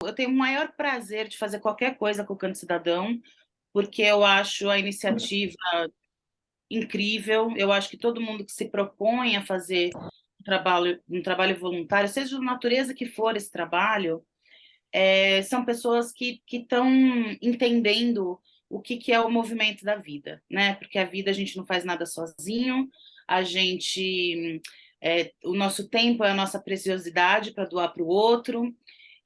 Eu tenho o maior prazer de fazer qualquer coisa com o Canto Cidadão, porque eu acho a iniciativa incrível. Eu acho que todo mundo que se propõe a fazer um trabalho voluntário, seja da natureza que for esse trabalho, são pessoas que estão entendendo o que é o movimento da vida, né? Porque a vida a gente não faz nada sozinho, a gente, o nosso tempo é a nossa preciosidade para doar para o outro.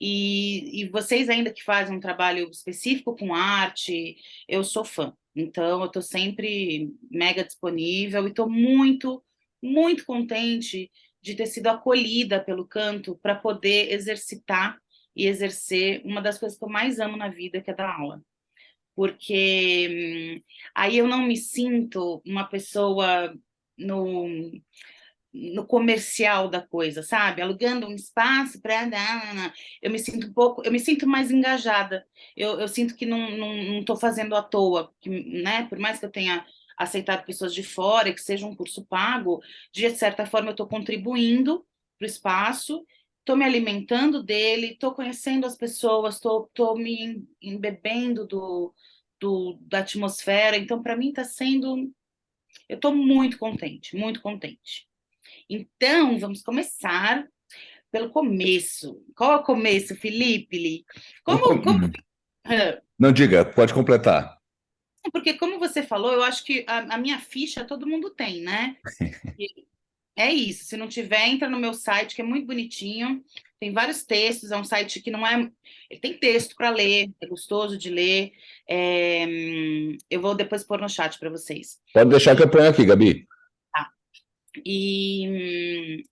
E vocês ainda que fazem um trabalho específico com arte, eu sou fã. Então, eu estou sempre mega disponível e estou muito, muito contente de ter sido acolhida pelo canto para poder exercitar e exercer uma das coisas que eu mais amo na vida, que é dar aula. Porque aí eu não me sinto uma pessoa no, no comercial da coisa, sabe? Alugando um espaço para dar. Eu me sinto um pouco, eu me sinto mais engajada. Eu sinto que não estou fazendo à toa, que, né? Por mais que eu tenha aceitado pessoas de fora, que seja um curso pago, de certa forma eu estou contribuindo para o espaço, estou me alimentando dele, estou conhecendo as pessoas, estou me embebendo da atmosfera. Então, para mim, está sendo. Eu estou muito contente, muito contente. Então, vamos começar pelo começo. Qual é o começo, Felipe? O Como, com- como, ah, Não diga, pode completar. porque como você falou, eu acho que a minha ficha todo mundo tem, né? E é isso. Se não tiver, entra no meu site, que é muito bonitinho. Tem vários textos, é um site que não é. Ele tem texto para ler, é gostoso de ler. Eu vou depois pôr no chat para vocês. Pode deixar que E, eu ponho aqui, Gabi. tá. E,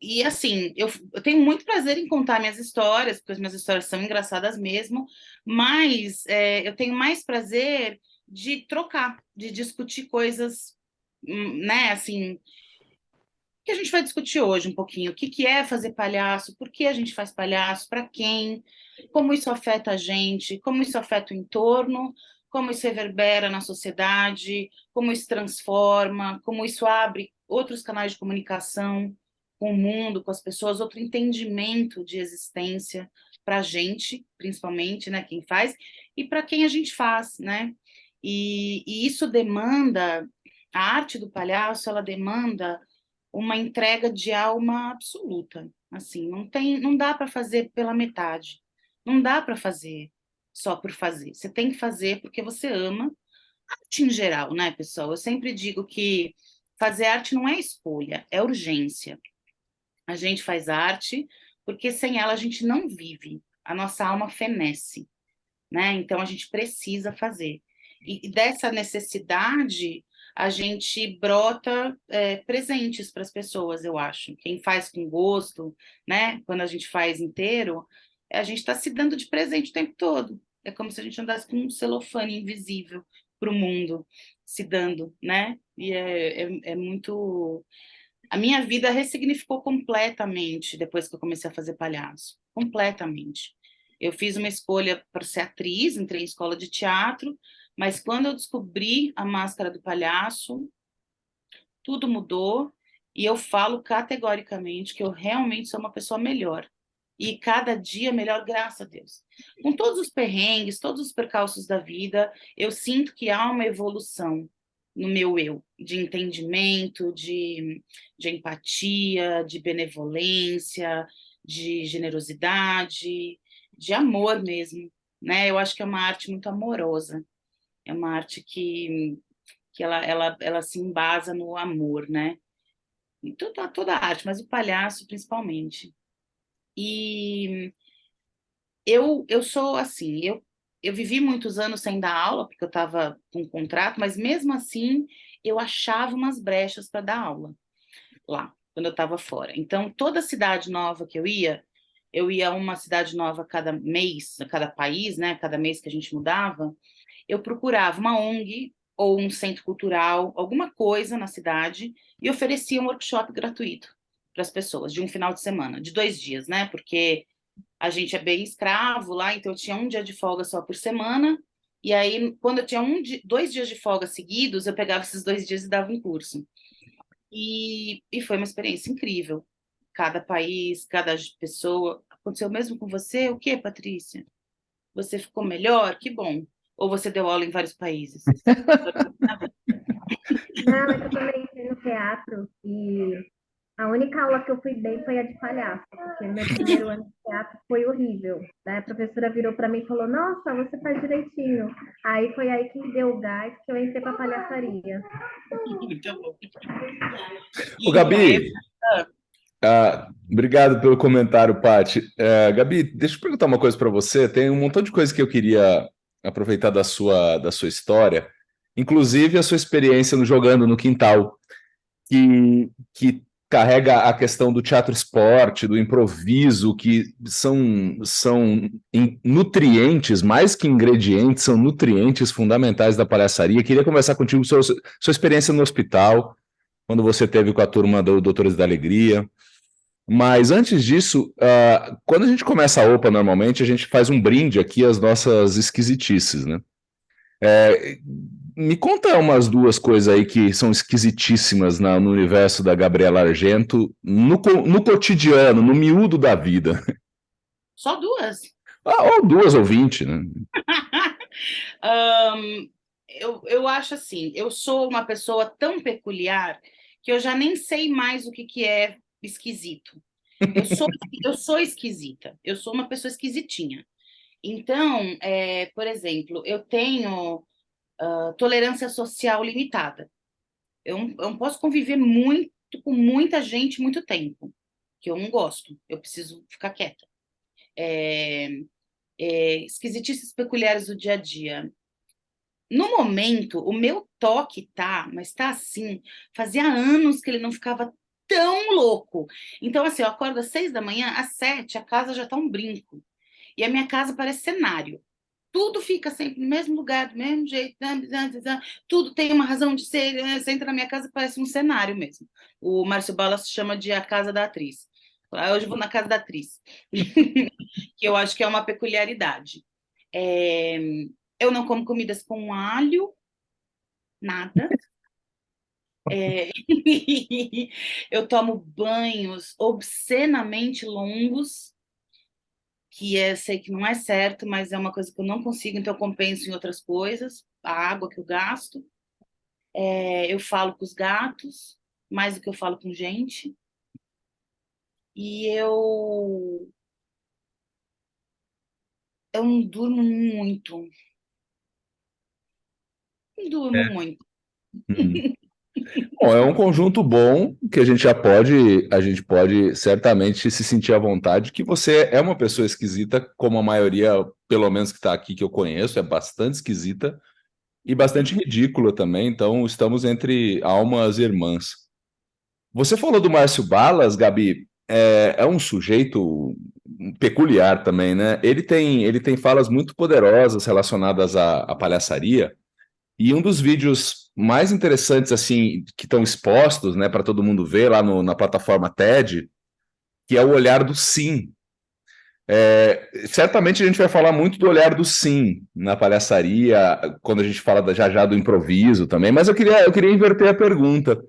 e assim, eu tenho muito prazer em contar minhas histórias, porque as minhas histórias são engraçadas mesmo, mas eu tenho mais prazer de trocar, de discutir coisas, né, assim, que a gente vai discutir hoje um pouquinho. O que que é fazer palhaço, por que a gente faz palhaço, para quem, como isso afeta a gente, como isso afeta o entorno, como isso reverbera na sociedade, como isso transforma, como isso abre outros canais de comunicação com o mundo, com as pessoas, outro entendimento de existência para a gente, principalmente, né, quem faz, e para quem a gente faz, né? E isso demanda, a arte do palhaço, ela demanda uma entrega de alma absoluta. Assim, não dá para fazer pela metade. Não dá para fazer só por fazer. Você tem que fazer porque você ama arte em geral, né, pessoal? Eu sempre digo que fazer arte não é escolha, é urgência. A gente faz arte porque sem ela a gente não vive. A nossa alma fenece, né? Então a gente precisa fazer. E dessa necessidade a gente brota presentes para as pessoas, eu acho. Quem faz com gosto, né? Quando a gente faz inteiro, a gente está se dando de presente o tempo todo. É como se a gente andasse com um celofane invisível para o mundo, se dando, né? E é muito. A minha vida ressignificou completamente depois que eu comecei a fazer palhaço. Completamente. Eu fiz uma escolha para ser atriz, entrei em escola de teatro, mas quando eu descobri a máscara do palhaço, tudo mudou e eu falo categoricamente que eu realmente sou uma pessoa melhor. E cada dia melhor, graças a Deus. Com todos os perrengues, todos os percalços da vida, eu sinto que há uma evolução no meu eu, de entendimento, de empatia, de benevolência, de generosidade, de amor mesmo, né? Eu acho que é uma arte muito amorosa, é uma arte que ela se embasa no amor, né? E toda a arte, mas o palhaço principalmente. E eu sou assim, eu vivi muitos anos sem dar aula, porque eu estava com um contrato, mas mesmo assim eu achava umas brechas para dar aula lá, quando eu estava fora. Então, toda cidade nova que eu ia a uma cidade nova cada mês, a cada país, né? Cada mês que a gente mudava, eu procurava uma ONG ou um centro cultural, alguma coisa na cidade, e oferecia um workshop gratuito para as pessoas, de um final de semana, de 2 dias, né? Porque a gente é bem escravo lá, então eu tinha um dia de folga só por semana, e aí, quando eu tinha 2 dias de folga seguidos, eu pegava esses 2 dias e dava um curso. E foi uma experiência incrível. Cada país, cada pessoa. Aconteceu o mesmo com você? O que, Patrícia? Você ficou melhor? Que bom. Ou você deu aula em vários países? Não, é que eu também entrei no teatro e a única aula que eu fui bem foi a de palhaço, porque meu primeiro ano de teatro foi horrível. Daí a professora virou para mim e falou: Nossa, você faz direitinho. Aí foi aí que me deu o gás que eu entrei para palhaçaria. Muito bom. Ô, E na Gabi, época, obrigado pelo comentário, Paty. Gabi, deixa eu perguntar uma coisa para você. Tem um montão de coisas que eu queria aproveitar da sua história, inclusive a sua experiência no jogando no quintal, que carrega a questão do teatro esporte, do improviso, que são nutrientes, mais que ingredientes, são nutrientes fundamentais da palhaçaria. Queria conversar contigo sobre sua experiência no hospital, quando você teve com a turma do Doutores da Alegria. Mas antes disso, quando a gente começa a OPA, normalmente, a gente faz um brinde aqui às nossas esquisitices, né? Me conta umas duas coisas aí que são esquisitíssimas no universo da Gabriela Argento, no cotidiano, no miúdo da vida. só duas. Ou duas ou 20, né? Eu acho assim, eu sou uma pessoa tão peculiar que eu já nem sei mais o que é esquisito. Eu sou, eu sou esquisita, eu sou uma pessoa esquisitinha. Então, por exemplo, eu tenho tolerância social limitada. Eu não posso conviver muito com muita gente muito tempo, que eu não gosto, eu preciso ficar quieta. Esquisitices peculiares do dia a dia. No momento, o meu toque tá, mas tá assim, fazia anos que ele não ficava tão louco. Então, assim, eu acordo às 6 da manhã, às 7, a casa já tá um brinco. E a minha casa parece cenário. Tudo fica sempre no mesmo lugar, do mesmo jeito, tudo tem uma razão de ser. Você entra na minha casa, parece um cenário mesmo. O Márcio Balas chama de a casa da atriz. Hoje eu vou na casa da atriz, que eu acho que é uma peculiaridade. É, eu não como comidas com alho, nada. Eu tomo banhos obscenamente longos, sei que não é certo, mas é uma coisa que eu não consigo, então eu compenso em outras coisas, a água que eu gasto. Eu falo com os gatos, mais do que eu falo com gente. E eu não durmo muito. Não durmo muito. Hum. Bom, é um conjunto bom que a gente pode certamente se sentir à vontade que você é uma pessoa esquisita, como a maioria, pelo menos que está aqui que eu conheço, é bastante esquisita e bastante ridícula também, então estamos entre almas irmãs. Você falou do Márcio Balas, Gabi, é um sujeito peculiar também, né? Ele tem falas muito poderosas relacionadas à palhaçaria. E um dos vídeos mais interessantes, assim, que estão expostos, né, para todo mundo ver lá na plataforma TED, que é o olhar do sim. Certamente a gente vai falar muito do olhar do sim na palhaçaria, quando a gente fala já já do improviso também, mas eu queria inverter a pergunta.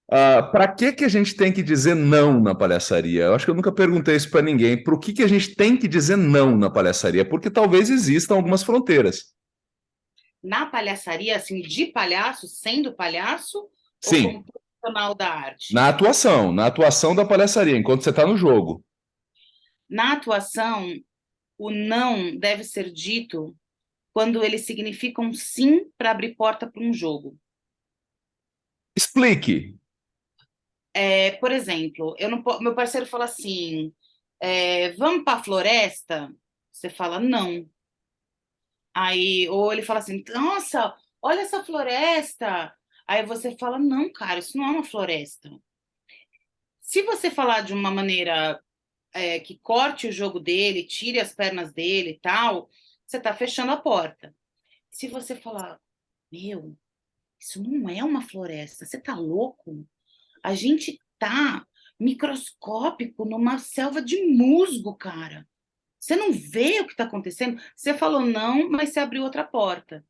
Para que a gente tem que dizer não na palhaçaria? Eu acho que eu nunca perguntei isso para ninguém. Por que a gente tem que dizer não na palhaçaria? Porque talvez existam algumas fronteiras. Na palhaçaria, assim, de palhaço, sendo palhaço, ou Sim, como profissional da arte? na atuação da palhaçaria, enquanto você está no jogo. Na atuação, o não deve ser dito quando ele significa um sim para abrir porta para um jogo. Explique. Por exemplo, eu não, meu parceiro fala assim: vamos para a floresta? Você fala não. Aí, ou ele fala assim: nossa, olha essa floresta. Aí você fala: não, cara, isso não é uma floresta. Se você falar de uma maneira que corte o jogo dele, tire as pernas dele e tal, você está fechando a porta. Se você falar, meu, isso não é uma floresta, você tá louco? A gente tá microscópico numa selva de musgo, cara. Você não vê o que está acontecendo? Você falou não, mas você abriu outra porta,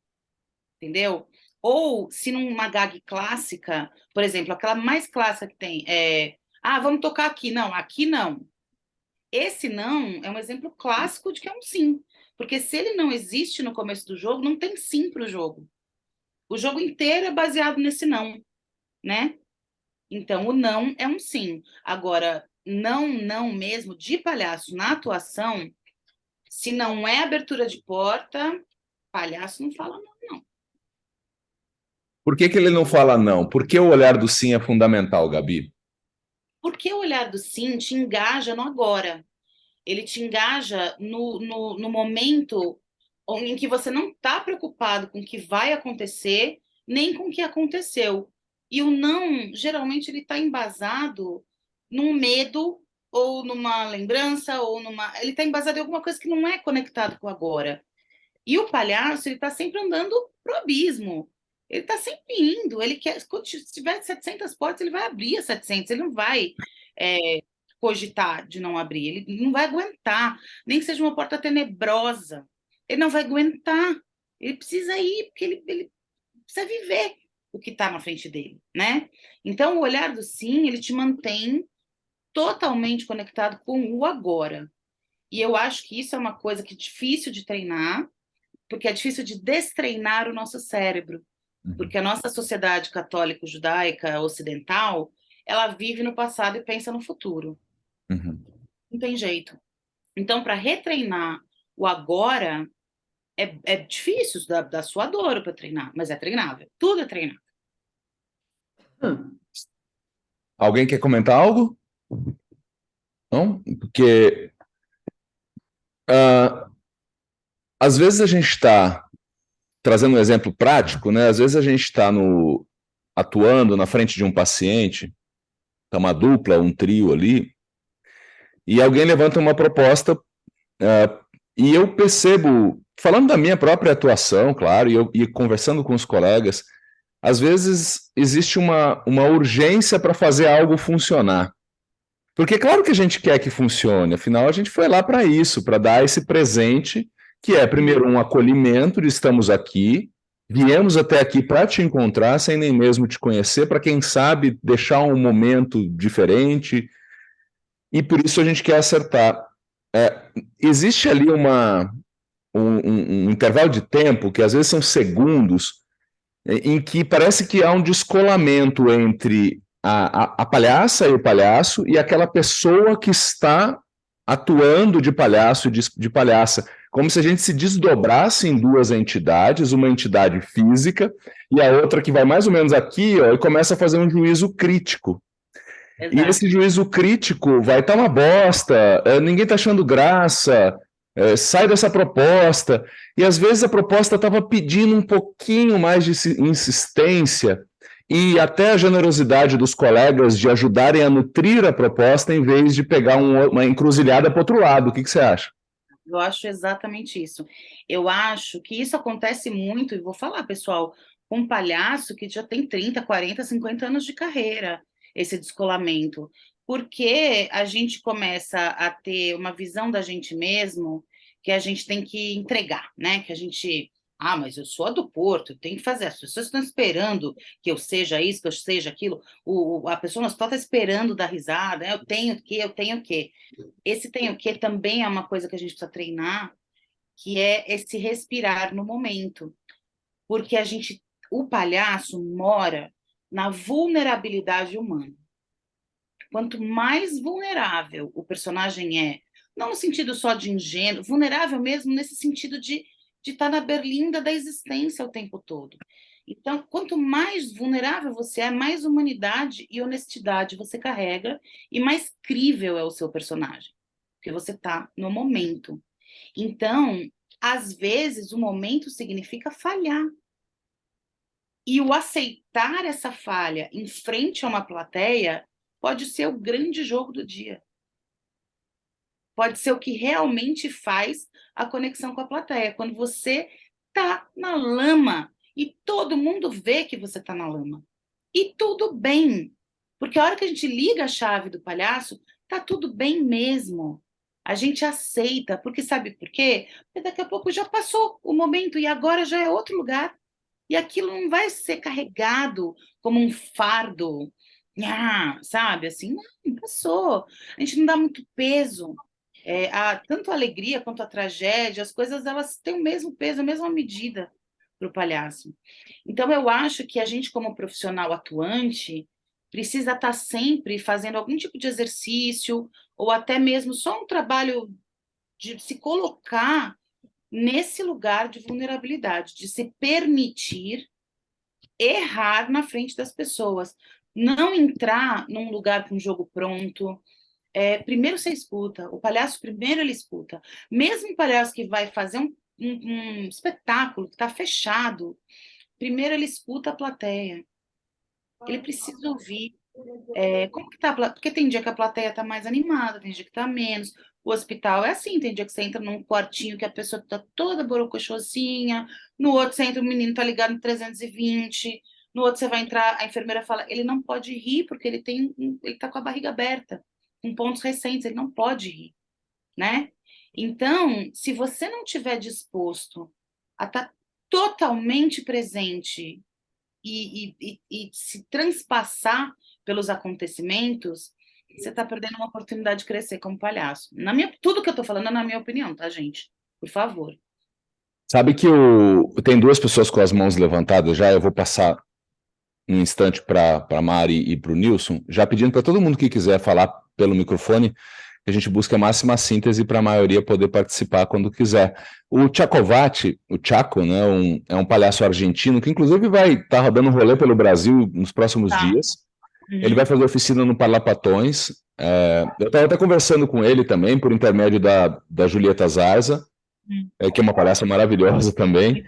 entendeu? Ou se numa gag clássica, por exemplo, aquela mais clássica que tem vamos tocar aqui. Não, aqui não. Esse não é um exemplo clássico de que é um sim. Porque se ele não existe no começo do jogo, não tem sim para o jogo. O jogo inteiro é baseado nesse não, né? Então, o não é um sim. Agora, não mesmo, de palhaço na atuação, se não é abertura de porta, palhaço não fala não. Por que que ele não fala não? Por que o olhar do sim é fundamental, Gabi? Porque o olhar do sim te engaja no agora. Ele te engaja no momento em que você não está preocupado com o que vai acontecer, nem com o que aconteceu. E o não, geralmente, ele está embasado num medo, ou numa lembrança, ou numa. Ele está embasado em alguma coisa que não é conectado com o agora. E o palhaço, ele está sempre andando pro abismo. Ele está sempre indo. Ele quer. Se tiver 700 portas, ele vai abrir as 700. Ele não vai. É, cogitar de não abrir, ele não vai aguentar, nem que seja uma porta tenebrosa, ele não vai aguentar, ele precisa ir, porque ele precisa viver o que está na frente dele, né? Então, o olhar do sim, ele te mantém totalmente conectado com o agora. E eu acho que isso é uma coisa que é difícil de treinar, porque é difícil de destreinar o nosso cérebro, porque a nossa sociedade católico-judaica ocidental, ela vive no passado e pensa no futuro. Uhum. Não tem jeito. Então, para retreinar o agora, é difícil, dá suador para treinar, mas é treinável. Tudo é treinável. Alguém quer comentar algo? Não? Porque ah, às vezes a gente está trazendo um exemplo prático, né? Às vezes a gente está atuando na frente de um paciente, está uma dupla, um trio ali, e alguém levanta uma proposta, e eu percebo, falando da minha própria atuação, claro, e conversando com os colegas, às vezes existe uma urgência para fazer algo funcionar. Porque claro que a gente quer que funcione, afinal a gente foi lá para isso, para dar esse presente, que é primeiro um acolhimento de estamos aqui, viemos até aqui para te encontrar, sem nem mesmo te conhecer, para quem sabe deixar um momento diferente, e por isso a gente quer acertar. Existe ali um intervalo de tempo, que às vezes são segundos, em que parece que há um descolamento entre a palhaça e o palhaço e aquela pessoa que está atuando de palhaço e de palhaça, como se a gente se desdobrasse em duas entidades, uma entidade física e a outra que vai mais ou menos aqui, ó, e começa a fazer um juízo crítico. E Exato. esse juízo crítico vai estar uma bosta, ninguém está achando graça, sai dessa proposta. E às vezes a proposta estava pedindo um pouquinho mais de insistência e até a generosidade dos colegas de ajudarem a nutrir a proposta em vez de pegar uma encruzilhada para o outro lado. O que você acha? Eu acho exatamente isso. Eu acho que isso acontece muito, e vou falar, pessoal, com um palhaço que já tem 30, 40, 50 anos de carreira, esse descolamento. Porque a gente começa a ter uma visão da gente mesmo que a gente tem que entregar, né? Que a gente. Ah, mas eu sou a do Porto, eu tenho que fazer. As pessoas estão esperando que eu seja isso, que eu seja aquilo. A pessoa no hospital está esperando dar risada. Eu tenho que, eu tenho que. Esse tem o que também é uma coisa que a gente precisa treinar, que é esse respirar no momento. Porque o palhaço mora na vulnerabilidade humana. Quanto mais vulnerável o personagem é, não no sentido só de ingênuo, vulnerável mesmo nesse sentido de estar na berlinda da existência o tempo todo. Então, quanto mais vulnerável você é, mais humanidade e honestidade você carrega e mais crível é o seu personagem, porque você está no momento. Então, às vezes, o momento significa falhar. E o aceitar essa falha em frente a uma plateia pode ser o grande jogo do dia. Pode ser o que realmente faz a conexão com a plateia. Quando você está na lama e todo mundo vê que você está na lama. E tudo bem. Porque a hora que a gente liga a chave do palhaço, tá tudo bem mesmo. A gente aceita. Porque sabe por quê? Porque daqui a pouco já passou o momento e agora já é outro lugar. E aquilo não vai ser carregado como um fardo, sabe? Assim, não, passou. A gente não dá muito peso. Tanto a alegria quanto a tragédia, as coisas elas têm o mesmo peso, a mesma medida para o palhaço. Então, eu acho que a gente, como profissional atuante, precisa estar sempre fazendo algum tipo de exercício, ou até mesmo só um trabalho de se colocar nesse lugar de vulnerabilidade, de se permitir errar na frente das pessoas. Não entrar num lugar com o jogo pronto. Primeiro você escuta, o palhaço primeiro ele escuta. Mesmo o palhaço que vai fazer um espetáculo que está fechado, primeiro ele escuta a plateia. Ele precisa ouvir. Como que tá? Porque tem dia que a plateia está mais animada, tem dia que está menos. O hospital é assim, tem dia que você entra num quartinho que a pessoa está toda borocochosinha, no outro você entra, o menino está ligado no 320, no outro você vai entrar, a enfermeira fala, ele não pode rir porque ele está com a barriga aberta, com pontos recentes, ele não pode rir, né? Então, se você não estiver disposto a estar totalmente presente e se transpassar pelos acontecimentos, você está perdendo uma oportunidade de crescer como palhaço. Tudo que eu estou falando é na minha opinião, tá, gente? Por favor. Sabe que tem duas pessoas com as mãos levantadas já, eu vou passar um instante para a Mari e para o Nilson, já pedindo para todo mundo que quiser falar pelo microfone, que a gente busque a máxima síntese para a maioria poder participar quando quiser. O Tchakovati, o Chaco, né, é um palhaço argentino que inclusive vai estar rodando um rolê pelo Brasil nos próximos dias. Ele vai fazer oficina no Parlapatões. Eu estava até conversando com ele também, por intermédio da Julieta Zarza, que é uma palhaça maravilhosa também,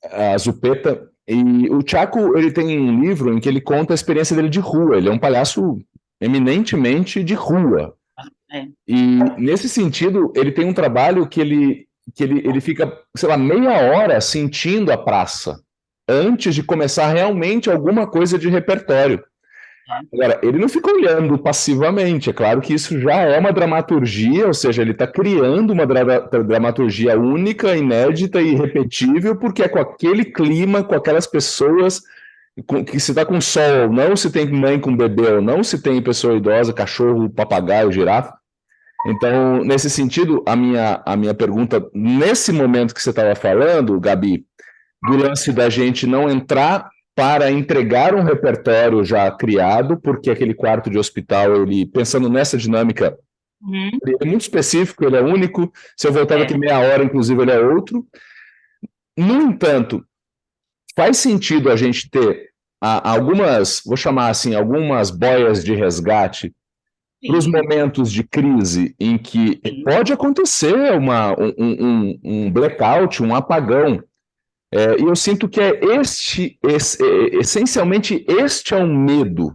a Zupeta. E o Chaco, ele tem um livro em que ele conta a experiência dele de rua. Ele é um palhaço eminentemente de rua. E, nesse sentido, ele tem um trabalho que ele fica, sei lá, meia hora sentindo a praça, antes de começar realmente alguma coisa de repertório. Agora, ele não fica olhando passivamente, é claro que isso já é uma dramaturgia, ou seja, ele está criando uma dramaturgia única, inédita e irrepetível, porque é com aquele clima, com aquelas pessoas, que se está com sol ou não, se tem mãe com bebê ou não, se tem pessoa idosa, cachorro, papagaio, girafa. Então, nesse sentido, a minha pergunta, nesse momento que você estava falando, Gabi, do lance da gente não entrar para entregar um repertório já criado, porque aquele quarto de hospital, ele pensando nessa dinâmica, ele é muito específico, ele é único, se eu voltar daqui meia hora, inclusive, ele é outro. No entanto, faz sentido a gente ter algumas, vou chamar assim, algumas boias de resgate para os momentos de crise em que pode acontecer um blackout, um apagão. E eu sinto que essencialmente este é um medo.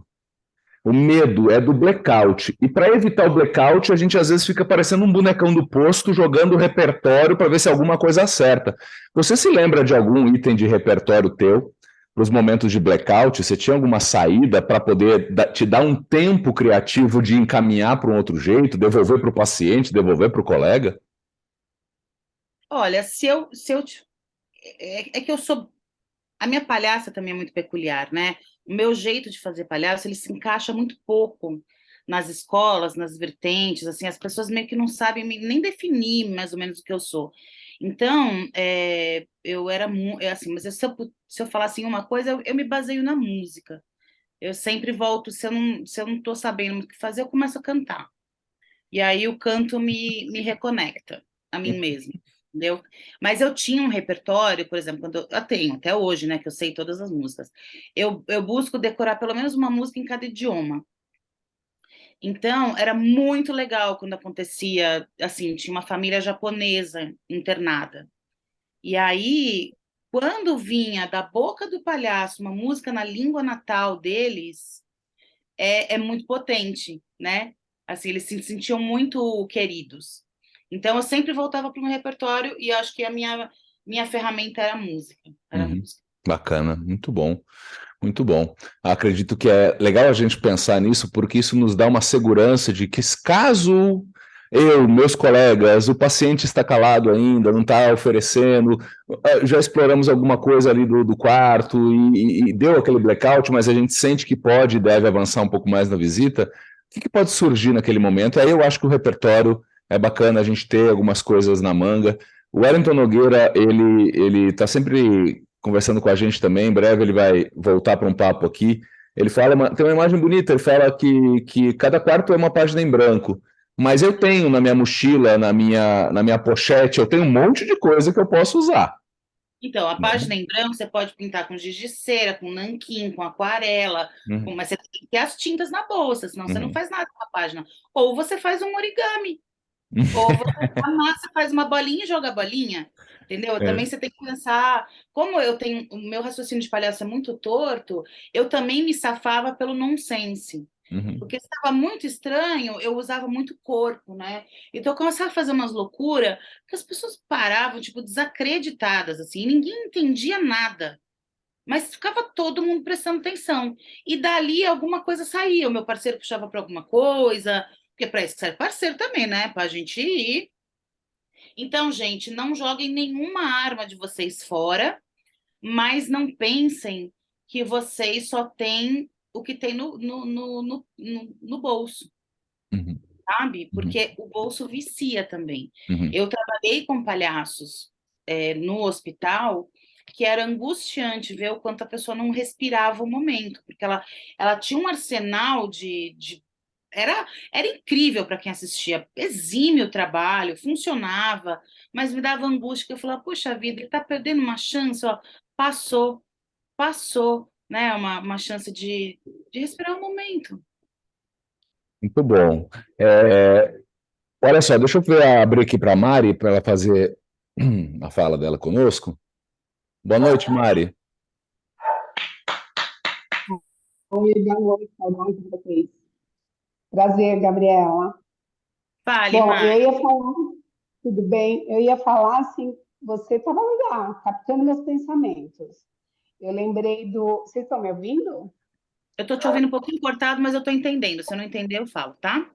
O medo é do blackout. E para evitar o blackout, a gente às vezes fica parecendo um bonecão do posto jogando o repertório para ver se alguma coisa acerta. Você se lembra de algum item de repertório teu para os momentos de blackout? Você tinha alguma saída para poder te dar um tempo criativo de encaminhar para um outro jeito, devolver para o paciente, devolver para o colega? Olha, é que eu sou... A minha palhaça também é muito peculiar, né? O meu jeito de fazer palhaço, ele se encaixa muito pouco nas escolas, nas vertentes, assim, as pessoas meio que não sabem nem definir mais ou menos o que eu sou. Então, eu era assim, mas se eu falar assim uma coisa, eu me baseio na música. Eu sempre volto, se eu não estou sabendo o que fazer, eu começo a cantar. E aí o canto me reconecta a mim mesma. Entendeu? Mas eu tinha um repertório, por exemplo, eu tenho até hoje, né, que eu sei todas as músicas. Eu busco decorar pelo menos uma música em cada idioma. Então, era muito legal quando acontecia, assim, tinha uma família japonesa internada. E aí, quando vinha da boca do palhaço uma música na língua natal deles, é muito potente, né? Assim, eles se sentiam muito queridos. Então, eu sempre voltava para o meu repertório e acho que a minha ferramenta era a música. Bacana, muito bom, muito bom. Acredito que é legal a gente pensar nisso, porque isso nos dá uma segurança de que, caso meus colegas, o paciente está calado ainda, não está oferecendo, já exploramos alguma coisa ali do quarto e deu aquele blackout, mas a gente sente que pode e deve avançar um pouco mais na visita, que pode surgir naquele momento? Aí eu acho que o repertório é bacana a gente ter algumas coisas na manga. O Wellington Nogueira, ele está sempre conversando com a gente também, em breve ele vai voltar para um papo aqui. Ele fala, tem uma imagem bonita, ele fala que cada quarto é uma página em branco. Mas eu tenho na minha mochila, na minha pochete, eu tenho um monte de coisa que eu posso usar. Então, a Né? página em branco você pode pintar com giz de cera, com nanquim, com aquarela, Uhum, mas você tem que ter as tintas na bolsa, senão você não uhum, faz nada com a página. Ou você faz um origami, ou você amassa, faz uma bolinha e joga a bolinha, entendeu? Também é, você tem que pensar, como eu tenho, o meu raciocínio de palhaço é muito torto, eu também me safava pelo nonsense. uhum, Porque estava muito estranho, eu usava muito corpo, né? Então eu começava a fazer umas loucuras que as pessoas paravam, tipo, desacreditadas, assim, e ninguém entendia nada. Mas ficava todo mundo prestando atenção. E dali alguma coisa saía. O meu parceiro puxava para alguma coisa, porque para isso que serve parceiro também, né? Para a gente ir. Então, gente, não joguem nenhuma arma de vocês fora, mas não pensem que vocês só têm o que tem no bolso, uhum, sabe? uhum, Porque o bolso vicia também. uhum. Eu trabalhei com palhaços no hospital, que era angustiante ver o quanto a pessoa não respirava o momento, porque ela tinha um arsenal era incrível para quem assistia, exímio o trabalho, funcionava, mas me dava angústia, que eu falava, puxa vida, ele está perdendo uma chance, ó, passou, né, uma chance de respirar o momento. Muito bom. Olha só, deixa eu abrir aqui para a Mari, para ela fazer a fala dela conosco. Boa noite, Mari. Oi, boa noite para vocês. Prazer, Gabriela. Fale, Bom, eu Mari. ia falar, tudo bem? Eu ia falar assim, você estava legal, captando meus pensamentos. Eu lembrei do. Vocês estão me ouvindo? Eu tô te ouvindo um pouquinho cortado, mas eu tô entendendo. Se eu não entender, eu falo, tá?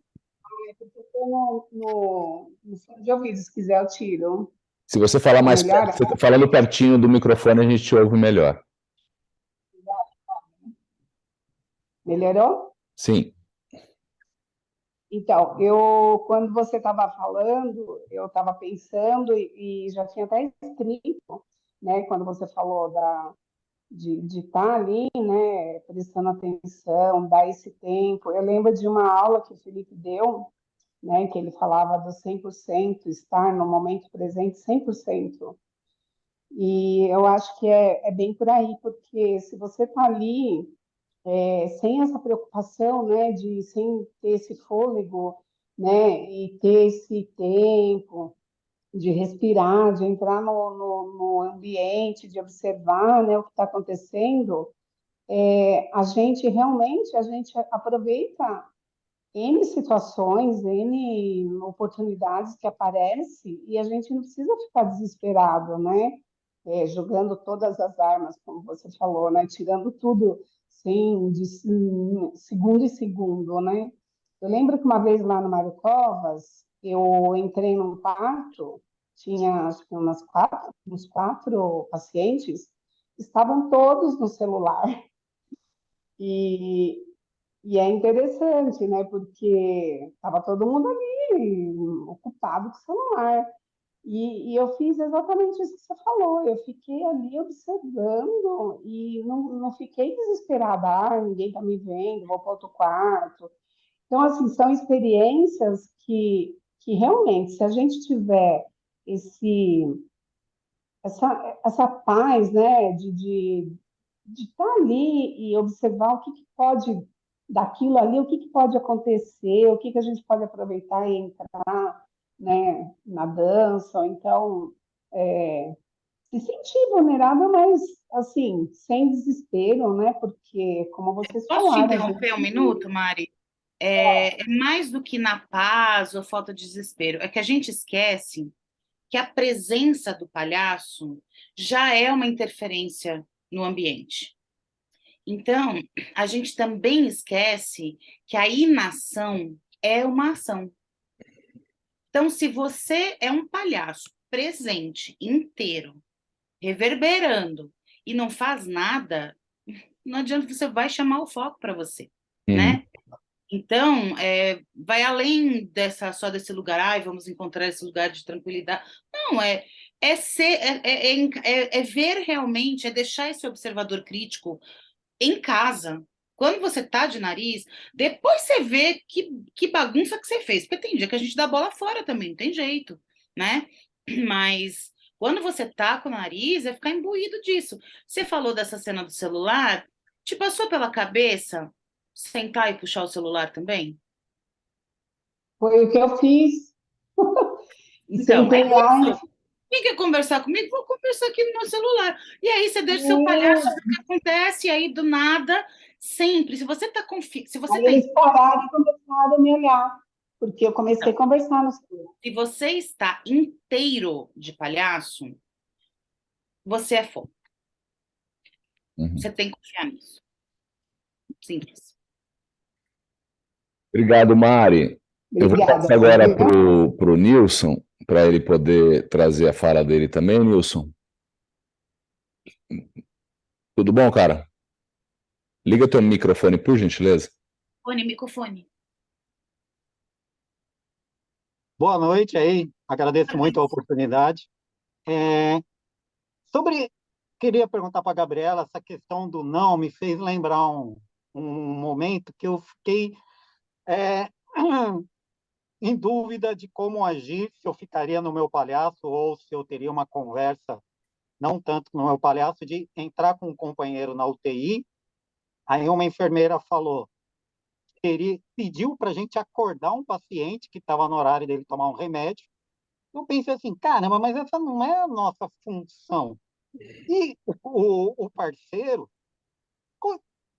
Eu estou no fone de ouvido, se quiser eu tiro. Se você falar Para mais perto, melhorar. você está falando pertinho do microfone, a gente te ouve melhor. Melhorou? Sim. Então, quando você estava falando, eu estava pensando e já tinha até escrito, né? Quando você falou de estar ali, né, prestando atenção, dar esse tempo. Eu lembro de uma aula que o Felipe deu, né, que ele falava do 100%, estar no momento presente 100%. E eu acho que é bem por aí, porque se você está ali sem essa preocupação, né, sem ter esse fôlego, né, e ter esse tempo de respirar, de entrar no ambiente, de observar, né, o que está acontecendo, a gente aproveita N situações, N oportunidades que aparecem e a gente não precisa ficar desesperado, né? Jogando todas as armas, como você falou, né? Tirando tudo, sim, de segundo em segundo, né? Eu lembro que uma vez lá no Mário Covas, eu entrei num quarto, tinha acho que uns quatro pacientes, estavam todos no celular. E, e é interessante, né? Porque estava todo mundo ali ocupado com o celular. E eu fiz exatamente isso que você falou. Eu fiquei ali observando e não fiquei desesperada. Ah, ninguém está me vendo, vou para outro quarto. Então, assim, são experiências que realmente, se a gente tiver esse, essa paz, né, de estar ali e observar o que pode, daquilo ali, o que pode acontecer, o que a gente pode aproveitar e entrar, né, na dança, ou então se sentir vulnerável, mas assim, sem desespero, né? Porque, como vocês Posso te falaram, a interromper um gente. minuto, Mari? É mais do que na paz ou falta de desespero. É que a gente esquece que a presença do palhaço já é uma interferência no ambiente. Então, a gente também esquece que a inação é uma ação. Então, se você é um palhaço presente, inteiro, reverberando e não faz nada, não adianta, você vai chamar o foco para você, Uhum. né? Então, vai além só desse lugar, ai, vamos encontrar esse lugar de tranquilidade. Não, é ver realmente, é deixar esse observador crítico em casa. Quando você tá de nariz, depois você vê que bagunça que você fez. Porque tem dia que a gente dá bola fora também, não tem jeito, né? Mas quando você tá com o nariz, é ficar imbuído disso. Você falou dessa cena do celular, te passou pela cabeça sentar e puxar o celular também? Foi o que eu fiz. E Então, sentei lá e quem quer conversar comigo? Vou conversar aqui no meu celular. E aí você deixa o seu palhaço, é, ver o que acontece, e aí do nada, sempre, se você tá se você aí tá eles pararam e começaram a me olhar, porque eu comecei a então, conversar no celular. se você está inteiro de palhaço, você é fogo. Uhum. Você tem que confiar nisso. Simples. Obrigado, Mari. Eu vou Obrigada, passar agora viu? para o Nilson, para ele poder trazer a fala dele também. Nilson, tudo bom, cara? Liga teu microfone, por gentileza. Fone, microfone. Boa noite aí, agradeço muito a oportunidade. É, sobre, queria perguntar para a Gabriela, essa questão do não me fez lembrar um momento que eu fiquei é, em dúvida de como agir, se eu ficaria no meu palhaço ou se eu teria uma conversa, não tanto no meu palhaço, de entrar com um companheiro na UTI. Aí uma enfermeira falou, pediu para a gente acordar um paciente que estava no horário dele tomar um remédio. Eu pensei assim, caramba, mas essa não é a nossa função. E o parceiro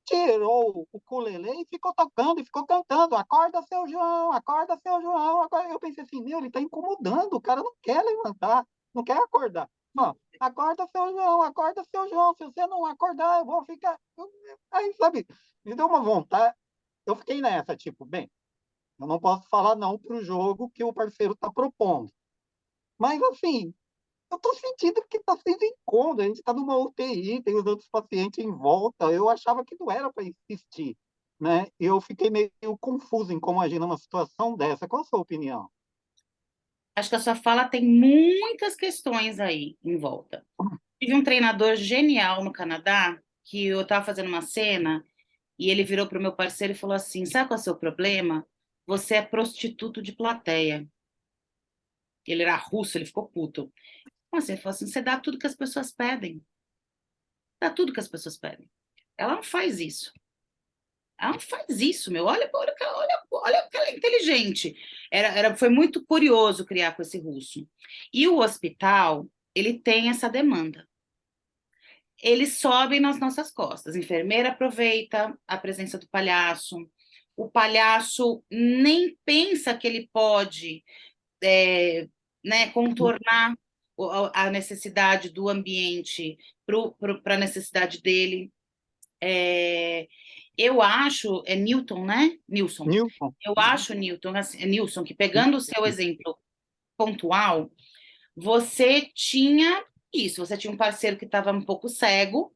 tirou o ukulele e ficou tocando e ficou cantando. Acorda, seu João, acorda, seu João. Acorda. Eu pensei assim, meu, ele está incomodando, o cara não quer levantar, não quer acordar. Não, acorda, seu João, acorda, seu João. Se você não acordar, eu vou ficar. Aí, sabe, me deu uma vontade. Eu fiquei nessa, tipo, bem, eu não posso falar não para o jogo que o parceiro está propondo. Mas, assim, eu tô sentindo que tá sendo incômodo. A gente está numa UTI, tem os outros pacientes em volta. Eu achava que não era para insistir, né? Eu fiquei meio confuso em como agir numa situação dessa. Qual a sua opinião? Acho que a sua fala tem muitas questões aí em volta. Tive um treinador genial no Canadá, que eu estava fazendo uma cena, e ele virou para o meu parceiro e falou assim: sabe qual é o seu problema? Você é prostituto de plateia. Ele era russo, ele ficou puto. Então, assim, ele falou assim: você dá tudo que as pessoas pedem. Dá tudo que as pessoas pedem. Ela não faz isso. Ela não faz isso, meu. Olha que ela é inteligente. Foi muito curioso criar com esse russo. E o hospital, ele tem essa demanda. Eles sobem nas nossas costas. A enfermeira aproveita a presença do palhaço. O palhaço nem pensa que ele pode né, contornar a necessidade do ambiente para a necessidade dele. Eu acho, é Newton, né? Nilson. Nilson? Eu acho, Newton, assim, Nilson, que pegando o seu exemplo pontual, você tinha isso, você tinha um parceiro que estava um pouco cego,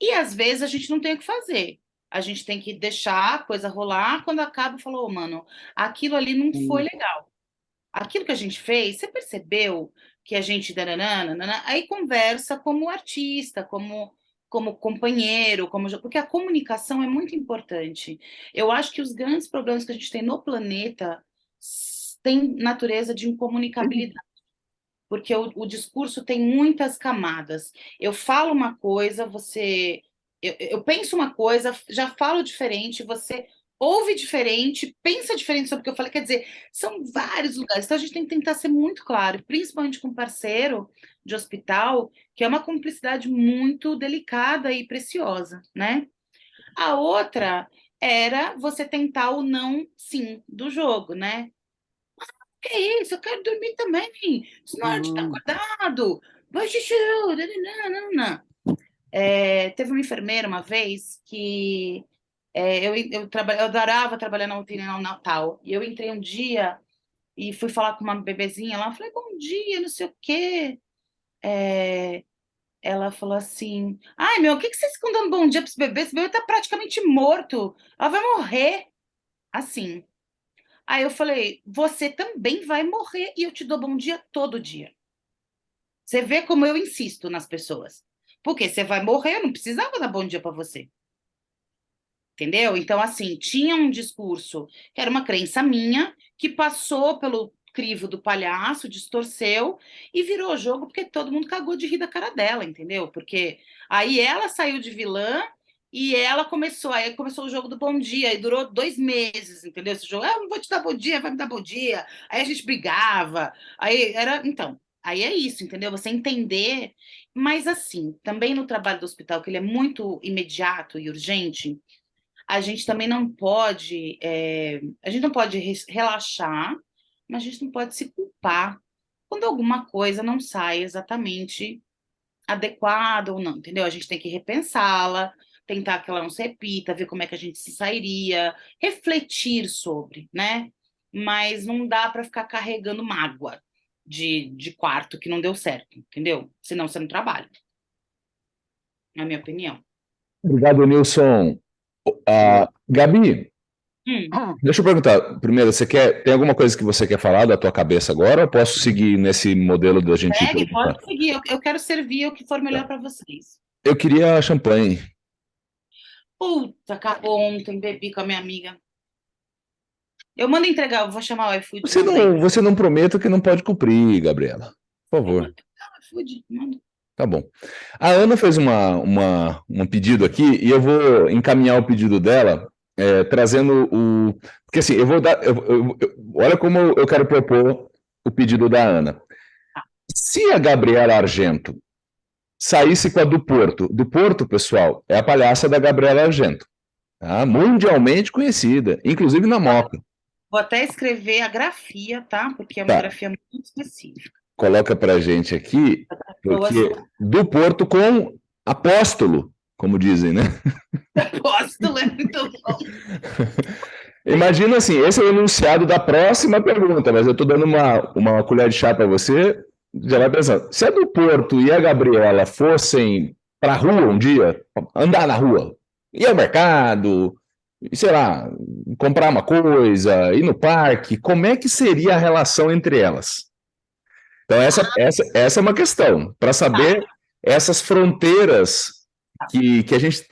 e às vezes a gente não tem o que fazer. A gente tem que deixar a coisa rolar, quando acaba, falou, oh, mano, aquilo ali não foi legal. Aquilo que a gente fez, você percebeu que a gente... Dananana, aí conversa como artista, como companheiro, porque a comunicação é muito importante. Eu acho que os grandes problemas que a gente tem no planeta têm natureza de incomunicabilidade, porque o discurso tem muitas camadas. Eu falo uma coisa, eu penso uma coisa, já falo diferente, você ouve diferente, pensa diferente sobre o que eu falei. Quer dizer, são vários lugares. Então a gente tem que tentar ser muito claro, principalmente com um parceiro de hospital, que é uma cumplicidade muito delicada e preciosa, né? A outra era você tentar o não sim do jogo, né? Que é isso? Eu quero dormir também. Senão a gente tá Hum, acordado. Vai xixi. Nananana. Teve uma enfermeira uma vez que eu adorava trabalhar na UTI no Natal. E eu entrei um dia e fui falar com uma bebezinha lá. Falei, bom dia, não sei o quê. É, ela falou assim: ai, meu, o que que vocês ficam dando bom dia para esse bebê? Esse bebê tá praticamente morto. Ela vai morrer. assim. Aí eu falei, você também vai morrer e eu te dou bom dia todo dia. Você vê como eu insisto nas pessoas. Porque você vai morrer, eu não precisava dar bom dia para você. Entendeu? Então, assim, tinha um discurso que era uma crença minha, que passou pelo crivo do palhaço, distorceu e virou jogo porque todo mundo cagou de rir da cara dela, entendeu? Porque aí ela saiu de vilã e ela começou, aí começou o jogo do bom dia, e durou 2 meses, entendeu? Esse jogo, não vou te dar bom dia, vai me dar bom dia. Aí a gente brigava, aí era, então, aí é isso, entendeu? Você entender, mas assim, também no trabalho do hospital, que ele é muito imediato e urgente, a gente também não pode, a gente não pode relaxar, mas a gente não pode se culpar quando alguma coisa não sai exatamente adequada ou não, entendeu? A gente tem que repensá-la, tentar que ela não se repita, ver como é que a gente se sairia, refletir sobre, né? Mas não dá para ficar carregando mágoa de quarto que não deu certo, entendeu? Senão você não trabalha, na minha opinião. Obrigado, Nilson. Gabi, Hum. deixa eu perguntar. Primeiro, tem alguma coisa que você quer falar da tua cabeça agora, ou posso seguir nesse modelo da gente ir Segue, perguntando? pode seguir. Eu quero servir o que for melhor para vocês. Eu queria champanhe. Puta, acabou ontem, bebi com a minha amiga. Eu mando entregar, eu vou chamar o iFood, Você manda aí. não, você não prometa que não pode cumprir, Gabriela. Por Eu favor. mando entregar o iFood, manda. Tá bom. A Ana fez um pedido aqui e eu vou encaminhar o pedido dela, trazendo o. Porque assim, eu vou dar. Olha como eu quero propor o pedido da Ana. Se a Gabriela Argento saísse com a do Porto, pessoal, é a palhaça da Gabriela Argento, tá? Mundialmente conhecida, inclusive na Moca. Vou até escrever a grafia, tá? Porque é uma Tá, grafia muito específica. coloca pra gente aqui, Boa, porque do Porto com apóstolo, como dizem, né? apóstolo é muito bom. Imagina assim, esse é o enunciado da próxima pergunta, mas eu estou dando uma colher de chá para você, já vai pensando. Se a do Porto e a Gabriela fossem para a rua um dia, andar na rua, ir ao mercado, sei lá, comprar uma coisa, ir no parque, como é que seria a relação entre elas? Então, essa é uma questão, para saber essas fronteiras que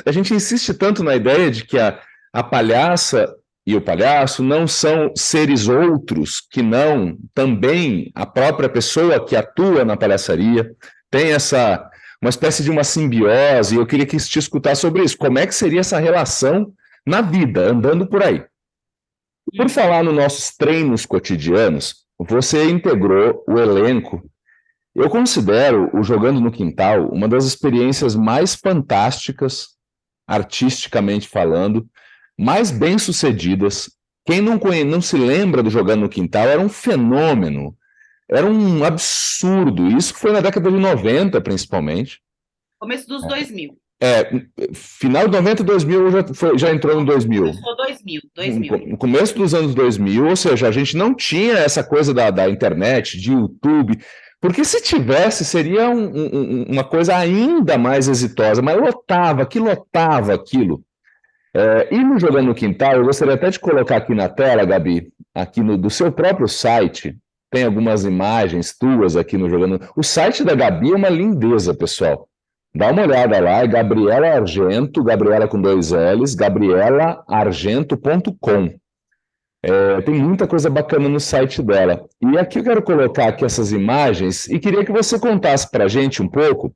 a gente insiste tanto na ideia de que a palhaça e o palhaço não são seres outros que não também a própria pessoa que atua na palhaçaria tem uma espécie de uma simbiose, e eu queria que te escutar sobre isso. Como é que seria essa relação na vida, andando por aí? Por falar nos nossos treinos cotidianos, você integrou o elenco. Eu considero o Jogando no Quintal uma das experiências mais fantásticas, artisticamente falando, mais bem-sucedidas. Quem não se lembra do Jogando no Quintal era um fenômeno, era um absurdo. Isso foi na década de 90, principalmente. Começo dos 2000. Final de 90 e 2000 já entrou no 2000. Começou 2000. No começo dos anos 2000, ou seja, a gente não tinha essa coisa da internet, de YouTube, porque se tivesse, seria uma coisa ainda mais exitosa, mas lotava aquilo. E no Jogando no Quintal, eu gostaria até de colocar aqui na tela, Gabi, aqui do seu próprio site, tem algumas imagens tuas aqui no Jogando. O site da Gabi é uma lindeza, pessoal. Dá uma olhada lá, é Gabriela Argento, Gabriela com 2 L's, gabrielaargento.com. Tem muita coisa bacana no site dela. E aqui eu quero colocar aqui essas imagens e queria que você contasse para a gente um pouco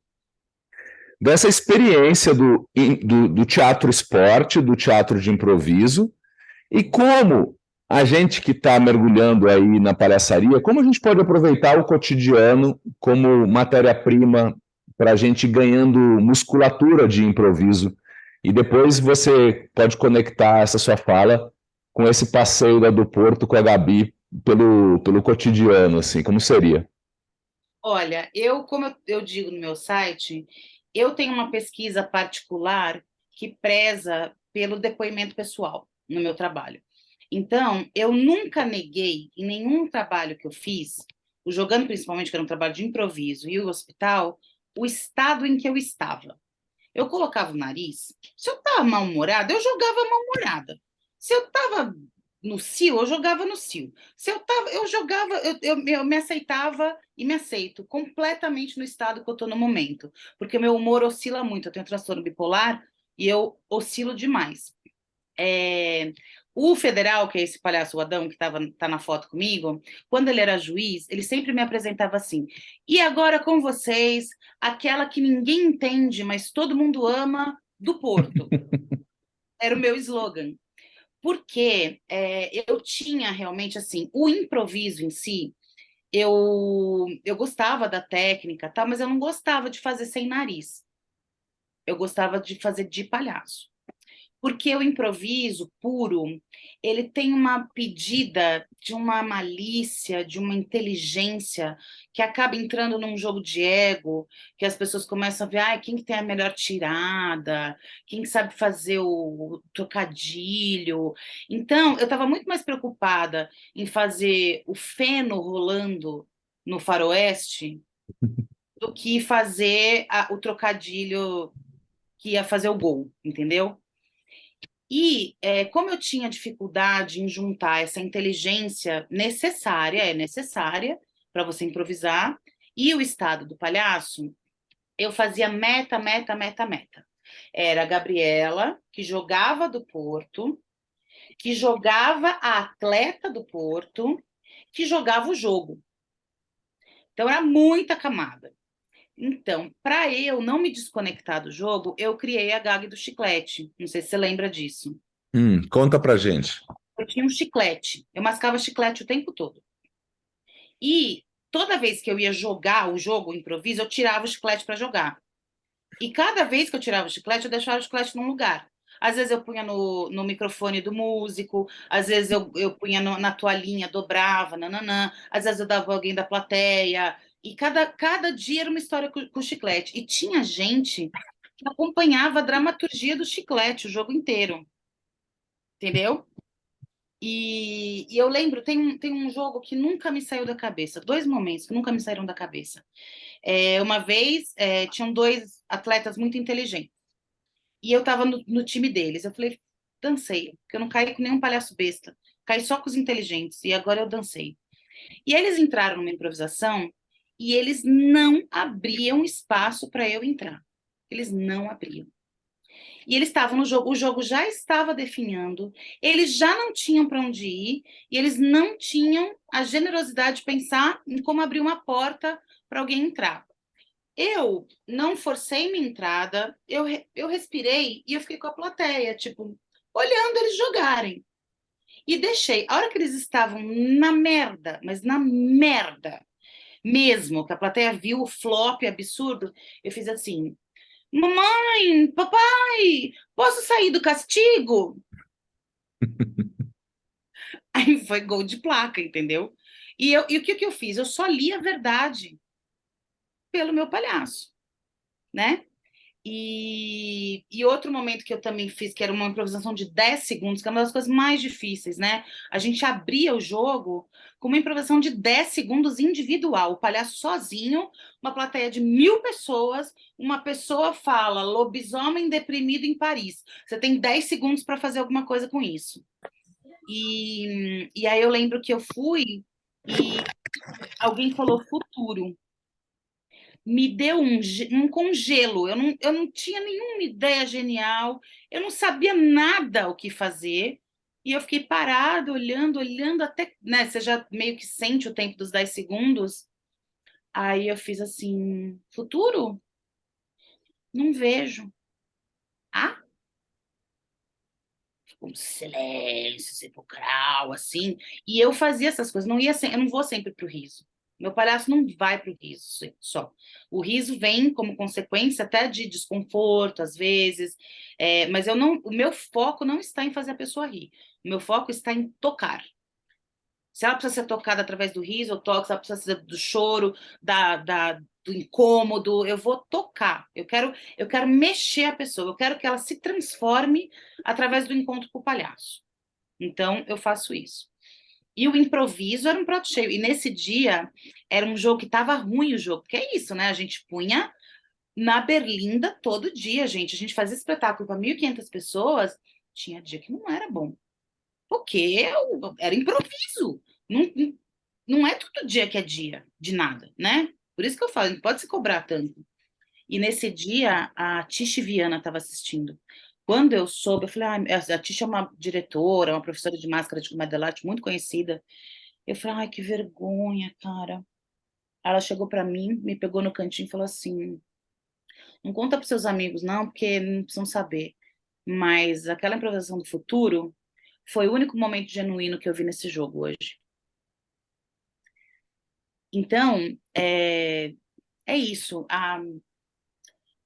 dessa experiência do teatro esporte, do teatro de improviso, e como a gente que está mergulhando aí na palhaçaria, como a gente pode aproveitar o cotidiano como matéria-prima para a gente ir ganhando musculatura de improviso. E depois você pode conectar essa sua fala com esse passeio do Porto com a Gabi pelo cotidiano, assim, como seria? Olha, como eu digo no meu site, eu tenho uma pesquisa particular que preza pelo depoimento pessoal no meu trabalho. Então, eu nunca neguei em nenhum trabalho que eu fiz, o Jogando principalmente, que era um trabalho de improviso, e o hospital, o estado em que eu estava. Eu colocava o nariz, se eu estava mal-humorada, eu jogava mal-humorada. Se eu estava no CIO, eu jogava no CIO. Se eu tava, eu jogava, eu me aceitava e me aceito completamente no estado que eu estou no momento, porque o meu humor oscila muito. Eu tenho transtorno bipolar e eu oscilo demais. O Federal, que é esse palhaço, o Adão, que tá na foto comigo, quando ele era juiz, ele sempre me apresentava assim: e agora com vocês, aquela que ninguém entende, mas todo mundo ama, do Porto. Era o meu slogan. Porque eu tinha realmente, assim, o improviso em si, eu gostava da técnica, tá, mas eu não gostava de fazer sem nariz. Eu gostava de fazer de palhaço. Porque o improviso puro, ele tem uma pedida de uma malícia, de uma inteligência, que acaba entrando num jogo de ego, que as pessoas começam a ver, quem que tem a melhor tirada, quem que sabe fazer o trocadilho. Então, eu estava muito mais preocupada em fazer o feno rolando no faroeste do que fazer o trocadilho que ia fazer o gol, entendeu? E como eu tinha dificuldade em juntar essa inteligência necessária, é necessária para você improvisar, e o estado do palhaço, eu fazia meta, meta, meta, meta. Era a Gabriela, que jogava do Porto, que jogava a atleta do Porto, que jogava o jogo. Então era muita camada. Então, para eu não me desconectar do jogo, eu criei a gag do chiclete. Não sei se você lembra disso. Conta pra gente. Eu tinha um chiclete. Eu mascava chiclete o tempo todo. E toda vez que eu ia jogar o jogo, o improviso, eu tirava o chiclete para jogar. E cada vez que eu tirava o chiclete, eu deixava o chiclete num lugar. Às vezes eu punha no microfone do músico, às vezes eu punha na toalhinha, dobrava, nananã, às vezes eu dava alguém da plateia. E cada dia era uma história com chiclete. E tinha gente que acompanhava a dramaturgia do chiclete o jogo inteiro. Entendeu? E eu lembro, tem um jogo que nunca me saiu da cabeça, dois momentos que nunca me saíram da cabeça. Uma vez, tinham dois atletas muito inteligentes, e eu estava no time deles. Eu falei, dancei, porque eu não caí com nenhum palhaço besta, caí só com os inteligentes, e agora eu dancei. E aí eles entraram numa improvisação, e eles não abriam espaço para eu entrar. Eles não abriam. E eles estavam no jogo, o jogo já estava definhando, eles já não tinham para onde ir, e eles não tinham a generosidade de pensar em como abrir uma porta para alguém entrar. Eu não forcei minha entrada, eu respirei e eu fiquei com a plateia, tipo, olhando eles jogarem. E deixei. A hora que eles estavam na merda, mas na merda mesmo, que a plateia viu o flop absurdo, eu fiz assim: mamãe, papai, posso sair do castigo? Aí foi gol de placa, entendeu? E o que eu fiz? Eu só li a verdade pelo meu palhaço, né? E outro momento que eu também fiz, que era uma improvisação de 10 segundos, que é uma das coisas mais difíceis, né? A gente abria o jogo com uma improvisação de 10 segundos individual, o palhaço sozinho, uma plateia de 1000 pessoas, uma pessoa fala lobisomem deprimido em Paris. Você tem 10 segundos para fazer alguma coisa com isso. E aí eu lembro que eu fui e alguém falou futuro. Me deu um congelo. Eu não tinha nenhuma ideia genial, eu não sabia nada o que fazer. E eu fiquei parada, olhando, olhando até, né? Você já meio que sente o tempo dos 10 segundos. Aí eu fiz assim, futuro? Não vejo. Ah, um silêncio sepulcral, assim. E eu fazia essas coisas, eu não vou sempre para o riso. Meu palhaço não vai para o riso só. O riso vem como consequência até de desconforto, às vezes, mas o meu foco não está em fazer a pessoa rir. O meu foco está em tocar. Se ela precisa ser tocada através do riso, eu toco. Se ela precisa ser do choro, do incômodo, eu vou tocar. Eu quero mexer a pessoa. Eu quero que ela se transforme através do encontro com o palhaço. Então, eu faço isso. E o improviso era um prato cheio. E nesse dia, era um jogo que estava ruim o jogo. Porque é isso, né? A gente punha na berlinda todo dia, gente. A gente fazia espetáculo para 1.500 pessoas. Tinha dia que não era bom. porque era improviso. Não, não é todo dia que é dia de nada, né? Por isso que eu falo, não pode se cobrar tanto. E nesse dia, a Tish Viana estava assistindo. Quando eu soube, eu falei, a Tish é uma diretora, uma professora de máscara de comédia de arte muito conhecida. Eu falei, ai, que vergonha, cara. Ela chegou para mim, me pegou no cantinho e falou assim, não conta para seus amigos, não, porque não precisam saber. Mas aquela improvisação do futuro foi o único momento genuíno que eu vi nesse jogo hoje. Então, é isso.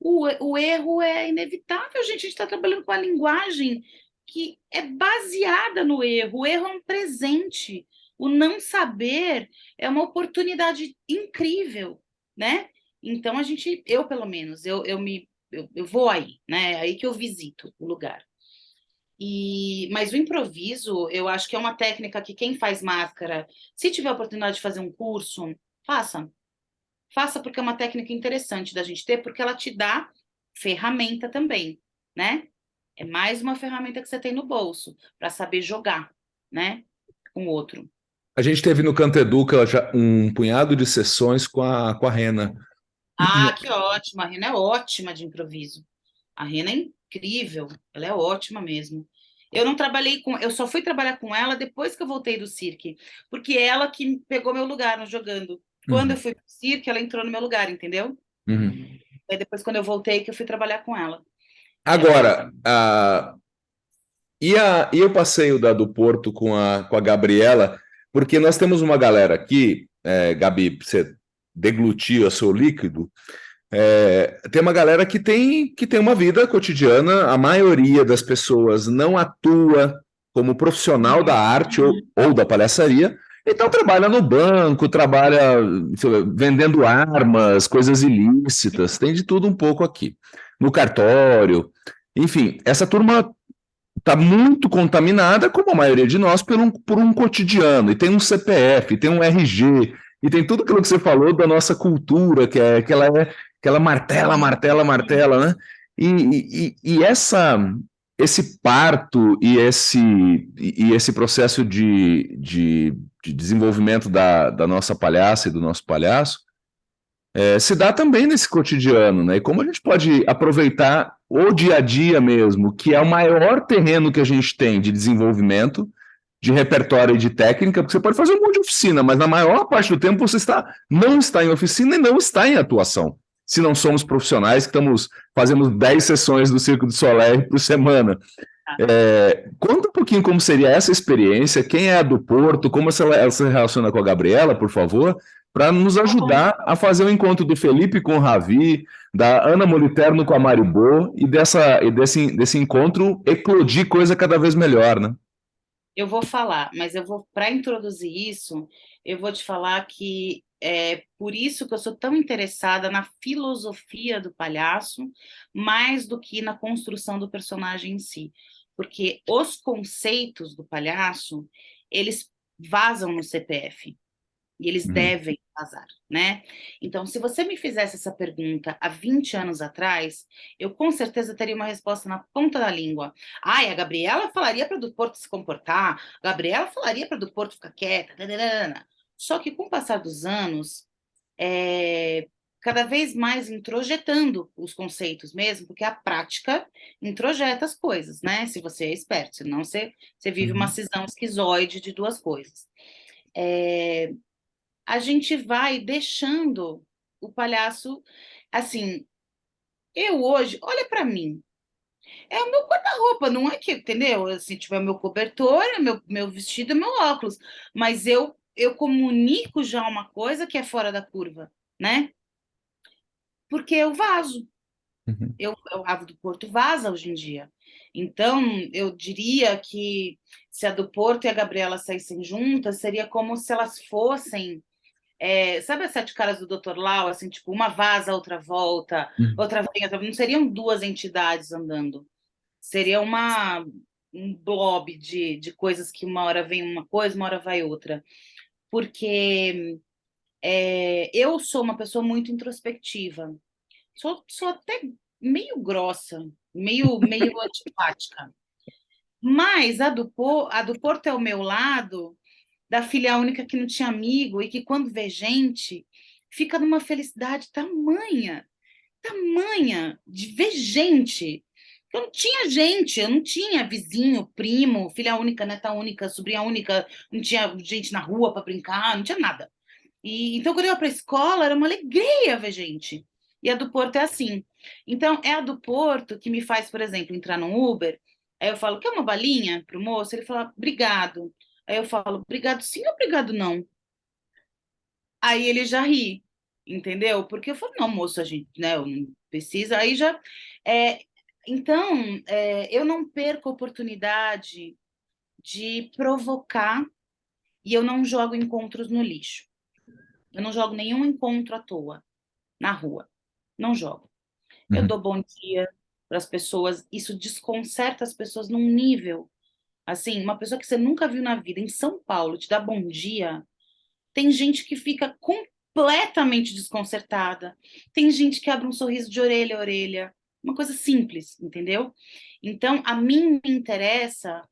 O erro é inevitável, gente. A gente está trabalhando com a linguagem que é baseada no erro. O erro é um presente. O não saber é uma oportunidade incrível, né? Então, eu pelo menos, eu vou aí, né? É aí que eu visito o lugar. Mas o improviso, eu acho que é uma técnica que quem faz máscara, se tiver a oportunidade de fazer um curso, faça. Faça porque é uma técnica interessante da gente ter, porque ela te dá ferramenta também, né? É mais uma ferramenta que você tem no bolso para saber jogar, né? Com o outro. A gente teve no Canto Educa já um punhado de sessões com a Rena. Ah, que ótimo! A Rena é ótima de improviso. A Rena é incrível, ela é ótima mesmo. Eu não trabalhei eu só fui trabalhar com ela depois que eu voltei do cirque, porque ela que pegou meu lugar no jogando. Quando eu Uhum, fui pro cirque, ela entrou no meu lugar, entendeu? uhum. Aí depois, quando eu voltei, que eu fui trabalhar com ela. Ela. Agora, e o passeio do Porto com a Gabriela? Porque nós temos uma galera aqui, Gabi, você deglutiu o seu líquido. Tem uma galera que tem uma vida cotidiana, a maioria das pessoas não atua como profissional da arte ou da palhaçaria, então trabalha no banco, trabalha sei lá, vendendo armas, coisas ilícitas, tem de tudo um pouco aqui. No cartório, enfim, essa turma está muito contaminada, como a maioria de nós, por um cotidiano, e tem um CPF, tem um RG, e tem tudo aquilo que você falou da nossa cultura, que ela martela, martela, martela, né? Esse parto e esse processo de desenvolvimento da nossa palhaça e do nosso palhaço se dá também nesse cotidiano, né? E como a gente pode aproveitar o dia a dia mesmo, que é o maior terreno que a gente tem de desenvolvimento, de repertório e de técnica, porque você pode fazer um monte de oficina, mas na maior parte do tempo você não está em oficina e não está em atuação. Se não somos profissionais, fazemos 10 sessões do Circo du Soleil por semana. Conta um pouquinho como seria essa experiência, quem é a do Porto, como ela se relaciona com a Gabriela, por favor, para nos ajudar a fazer o encontro do Felipe com o Ravi, da Ana Moliterno com a Maribô e desse encontro eclodir coisa cada vez melhor, né? Eu vou falar, mas para introduzir isso, eu vou te falar que é por isso que eu sou tão interessada na filosofia do palhaço, mais do que na construção do personagem em si. Porque os conceitos do palhaço, eles vazam no CPF. E eles Uhum. devem vazar, né? Então, se você me fizesse essa pergunta há 20 anos atrás, eu com certeza teria uma resposta na ponta da língua. Ai, a Gabriela falaria para do Porto se comportar, a Gabriela falaria para do Porto ficar quieta. Dadadana. Só que com o passar dos anos, cada vez mais introjetando os conceitos mesmo, porque a prática introjeta as coisas, né? Se você é esperto, senão você vive uma Uhum. cisão esquizoide de duas coisas. A gente vai deixando o palhaço assim. Eu hoje, olha para mim, é o meu guarda-roupa, não é que, entendeu? Assim, tipo, é o meu cobertor, é meu vestido, é meu óculos, mas eu comunico já uma coisa que é fora da curva, né? Porque eu vazo. Uhum. O Ave do Porto vaza hoje em dia. Então, eu diria que se a do Porto e a Gabriela saíssem juntas, seria como se elas fossem. Sabe as sete caras do Dr. Lau, assim, tipo, uma vaza, outra volta, Uhum. outra vem, outra... Não seriam duas entidades andando. Seria um blob de coisas que uma hora vem uma coisa, uma hora vai outra. Porque eu sou uma pessoa muito introspectiva. Sou até meio grossa, meio antipática. Mas a do Porto é o meu lado, da filha única que não tinha amigo e que quando vê gente, fica numa felicidade tamanha de ver gente. Eu não tinha gente, eu não tinha vizinho, primo, filha única, neta única, sobrinha única, não tinha gente na rua para brincar, não tinha nada. E então, quando eu ia para a escola, era uma alegria ver gente. E a do Porto é assim. Então, é a do Porto que me faz, por exemplo, entrar num Uber. Aí eu falo, quer uma balinha pro moço? Ele fala, obrigado. Aí eu falo, obrigado sim ou obrigado não? Aí ele já ri, entendeu? Porque eu falo, não, moço, a gente, né, eu não precisa. Aí já. É, então, eu não perco a oportunidade de provocar e eu não jogo encontros no lixo. Eu não jogo nenhum encontro à toa na rua. Não jogo. Eu Uhum. dou bom dia para as pessoas. Isso desconcerta as pessoas num nível. Assim, uma pessoa que você nunca viu na vida em São Paulo te dá bom dia. Tem gente que fica completamente desconcertada. Tem gente que abre um sorriso de orelha a orelha. Uma coisa simples, entendeu? Então, a mim me interessa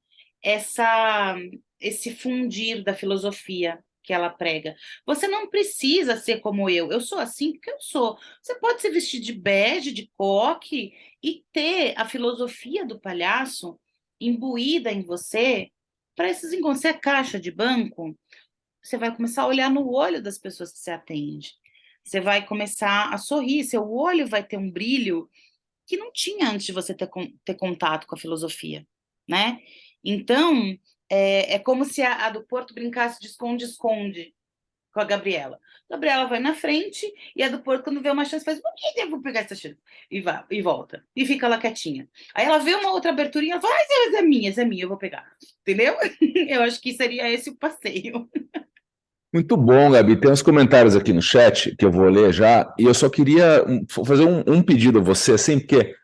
essa, esse fundir da filosofia que ela prega. Você não precisa ser como eu sou assim porque eu sou. Você pode se vestir de bege, de coque e ter a filosofia do palhaço imbuída em você para esses encontros. Você é caixa de banco, você vai começar a olhar no olho das pessoas que você atende. Você vai começar a sorrir, seu olho vai ter um brilho que não tinha antes de você ter contato com a filosofia, né? Então, é como se a do Porto brincasse de esconde-esconde com a Gabriela. A Gabriela vai na frente e a do Porto, quando vê uma chance, faz, por que eu vou pegar essa chance? E vai, e volta. E fica lá quietinha. Aí ela vê uma outra aberturinha, ela fala, essa é minha, eu vou pegar. Entendeu? Eu acho que seria esse o passeio. Muito bom, Gabi. Tem uns comentários aqui no chat que eu vou ler já, e eu só queria fazer um pedido a você, assim, porque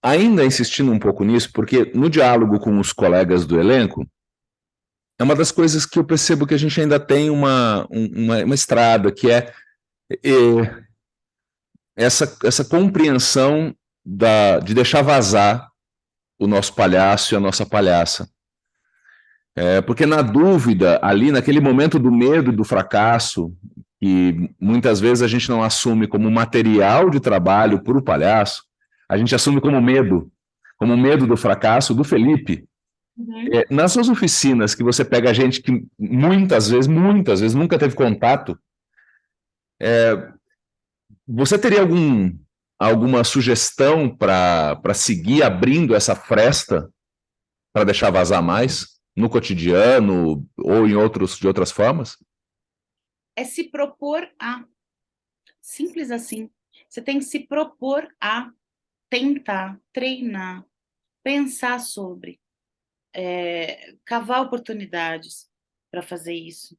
ainda insistindo um pouco nisso, porque no diálogo com os colegas do elenco, é uma das coisas que eu percebo que a gente ainda tem uma estrada, que é essa compreensão de deixar vazar o nosso palhaço e a nossa palhaça. Porque na dúvida, ali naquele momento do medo e do fracasso, que muitas vezes a gente não assume como material de trabalho para o palhaço, a gente assume como medo do fracasso do Felipe. Uhum. Nas suas oficinas, que você pega gente que muitas vezes nunca teve contato, você teria alguma sugestão para seguir abrindo essa fresta, para deixar vazar mais, no cotidiano ou de outras formas? É se propor a. Simples assim. Você tem que se propor a tentar, treinar, pensar sobre, cavar oportunidades para fazer isso.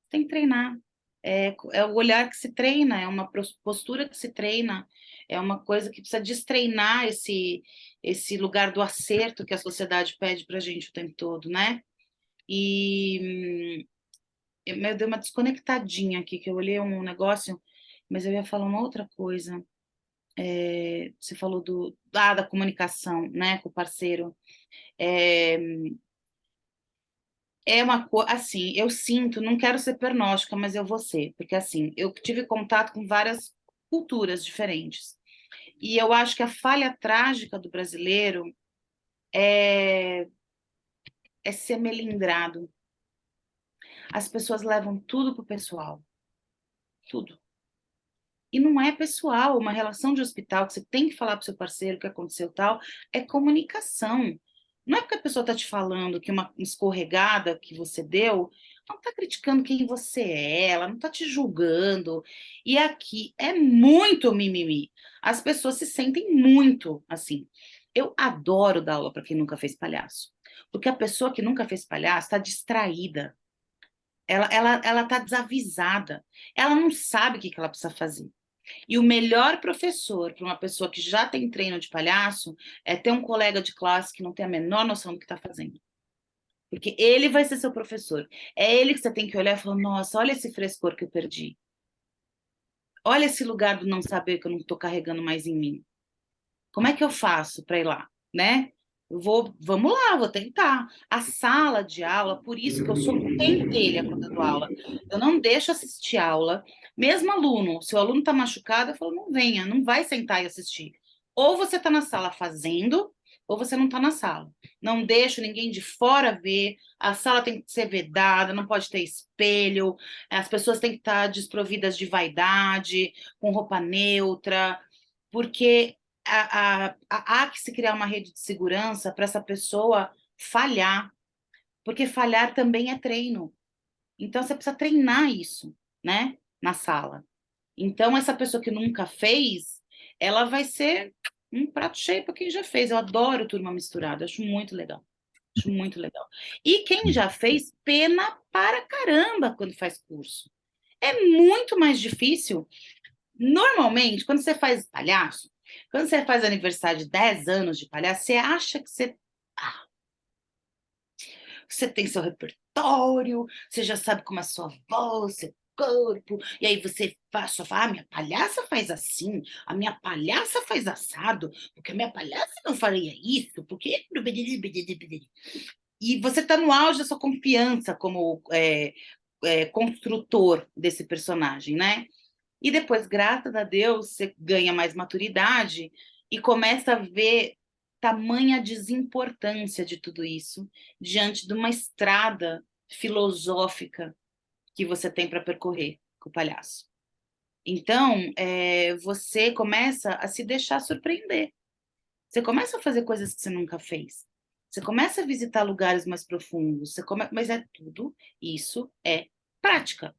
Tem que treinar. É o olhar que se treina, é uma postura que se treina, é uma coisa que precisa destreinar esse lugar do acerto que a sociedade pede para a gente o tempo todo, né? E eu dei uma desconectadinha aqui, que eu olhei um negócio, mas eu ia falar uma outra coisa. Você falou da comunicação, né, com o parceiro. É, uma coisa, assim, eu sinto, não quero ser pernóstica, mas eu vou ser, porque assim, eu tive contato com várias culturas diferentes. E eu acho que a falha trágica do brasileiro é, é ser melindrado. As pessoas levam tudo pro pessoal, tudo. E não é pessoal, uma relação de hospital que você tem que falar para o seu parceiro o que aconteceu tal, é comunicação. Não é porque a pessoa está te falando que uma escorregada que você deu, não está criticando quem você é, ela não está te julgando. E aqui é muito mimimi. As pessoas se sentem muito assim. Eu adoro dar aula para quem nunca fez palhaço. Porque a pessoa que nunca fez palhaço está distraída. Ela tá desavisada. Ela não sabe o que ela precisa fazer. E o melhor professor para uma pessoa que já tem treino de palhaço é ter um colega de classe que não tem a menor noção do que está fazendo. Porque ele vai ser seu professor. É ele que você tem que olhar e falar: nossa, olha esse frescor que eu perdi. Olha esse lugar do não saber que eu não estou carregando mais em mim. Como é que eu faço para ir lá, né? Vamos lá, vou tentar. A sala de aula, por isso que eu sou pentelha quando eu dou aula. Eu não deixo assistir aula. Mesmo aluno, se o aluno está machucado, eu falo, não venha, não vai sentar e assistir. Ou você está na sala fazendo, ou você não está na sala. Não deixo ninguém de fora ver. A sala tem que ser vedada, não pode ter espelho. As pessoas têm que estar desprovidas de vaidade, com roupa neutra, porque há que se criar uma rede de segurança para essa pessoa falhar, porque falhar também é treino. Então, você precisa treinar isso, né, na sala. Então, essa pessoa que nunca fez, ela vai ser um prato cheio para quem já fez. Eu adoro turma misturada, acho muito legal. Acho muito legal. E quem já fez, pena para caramba quando faz curso. É muito mais difícil. Normalmente, quando você faz palhaço, quando você faz aniversário de 10 anos de palhaço, você acha que você tem seu repertório, você já sabe como é a sua voz, seu corpo, e aí você só fala, minha palhaça faz assim, a minha palhaça faz assado, porque a minha palhaça não faria isso, porque... E você está no auge da sua confiança como construtor desse personagem, né? E depois, graças a Deus, você ganha mais maturidade e começa a ver tamanha desimportância de tudo isso diante de uma estrada filosófica que você tem para percorrer com o palhaço. Então, você começa a se deixar surpreender. Você começa a fazer coisas que você nunca fez. Você começa a visitar lugares mais profundos. Mas tudo isso é prática.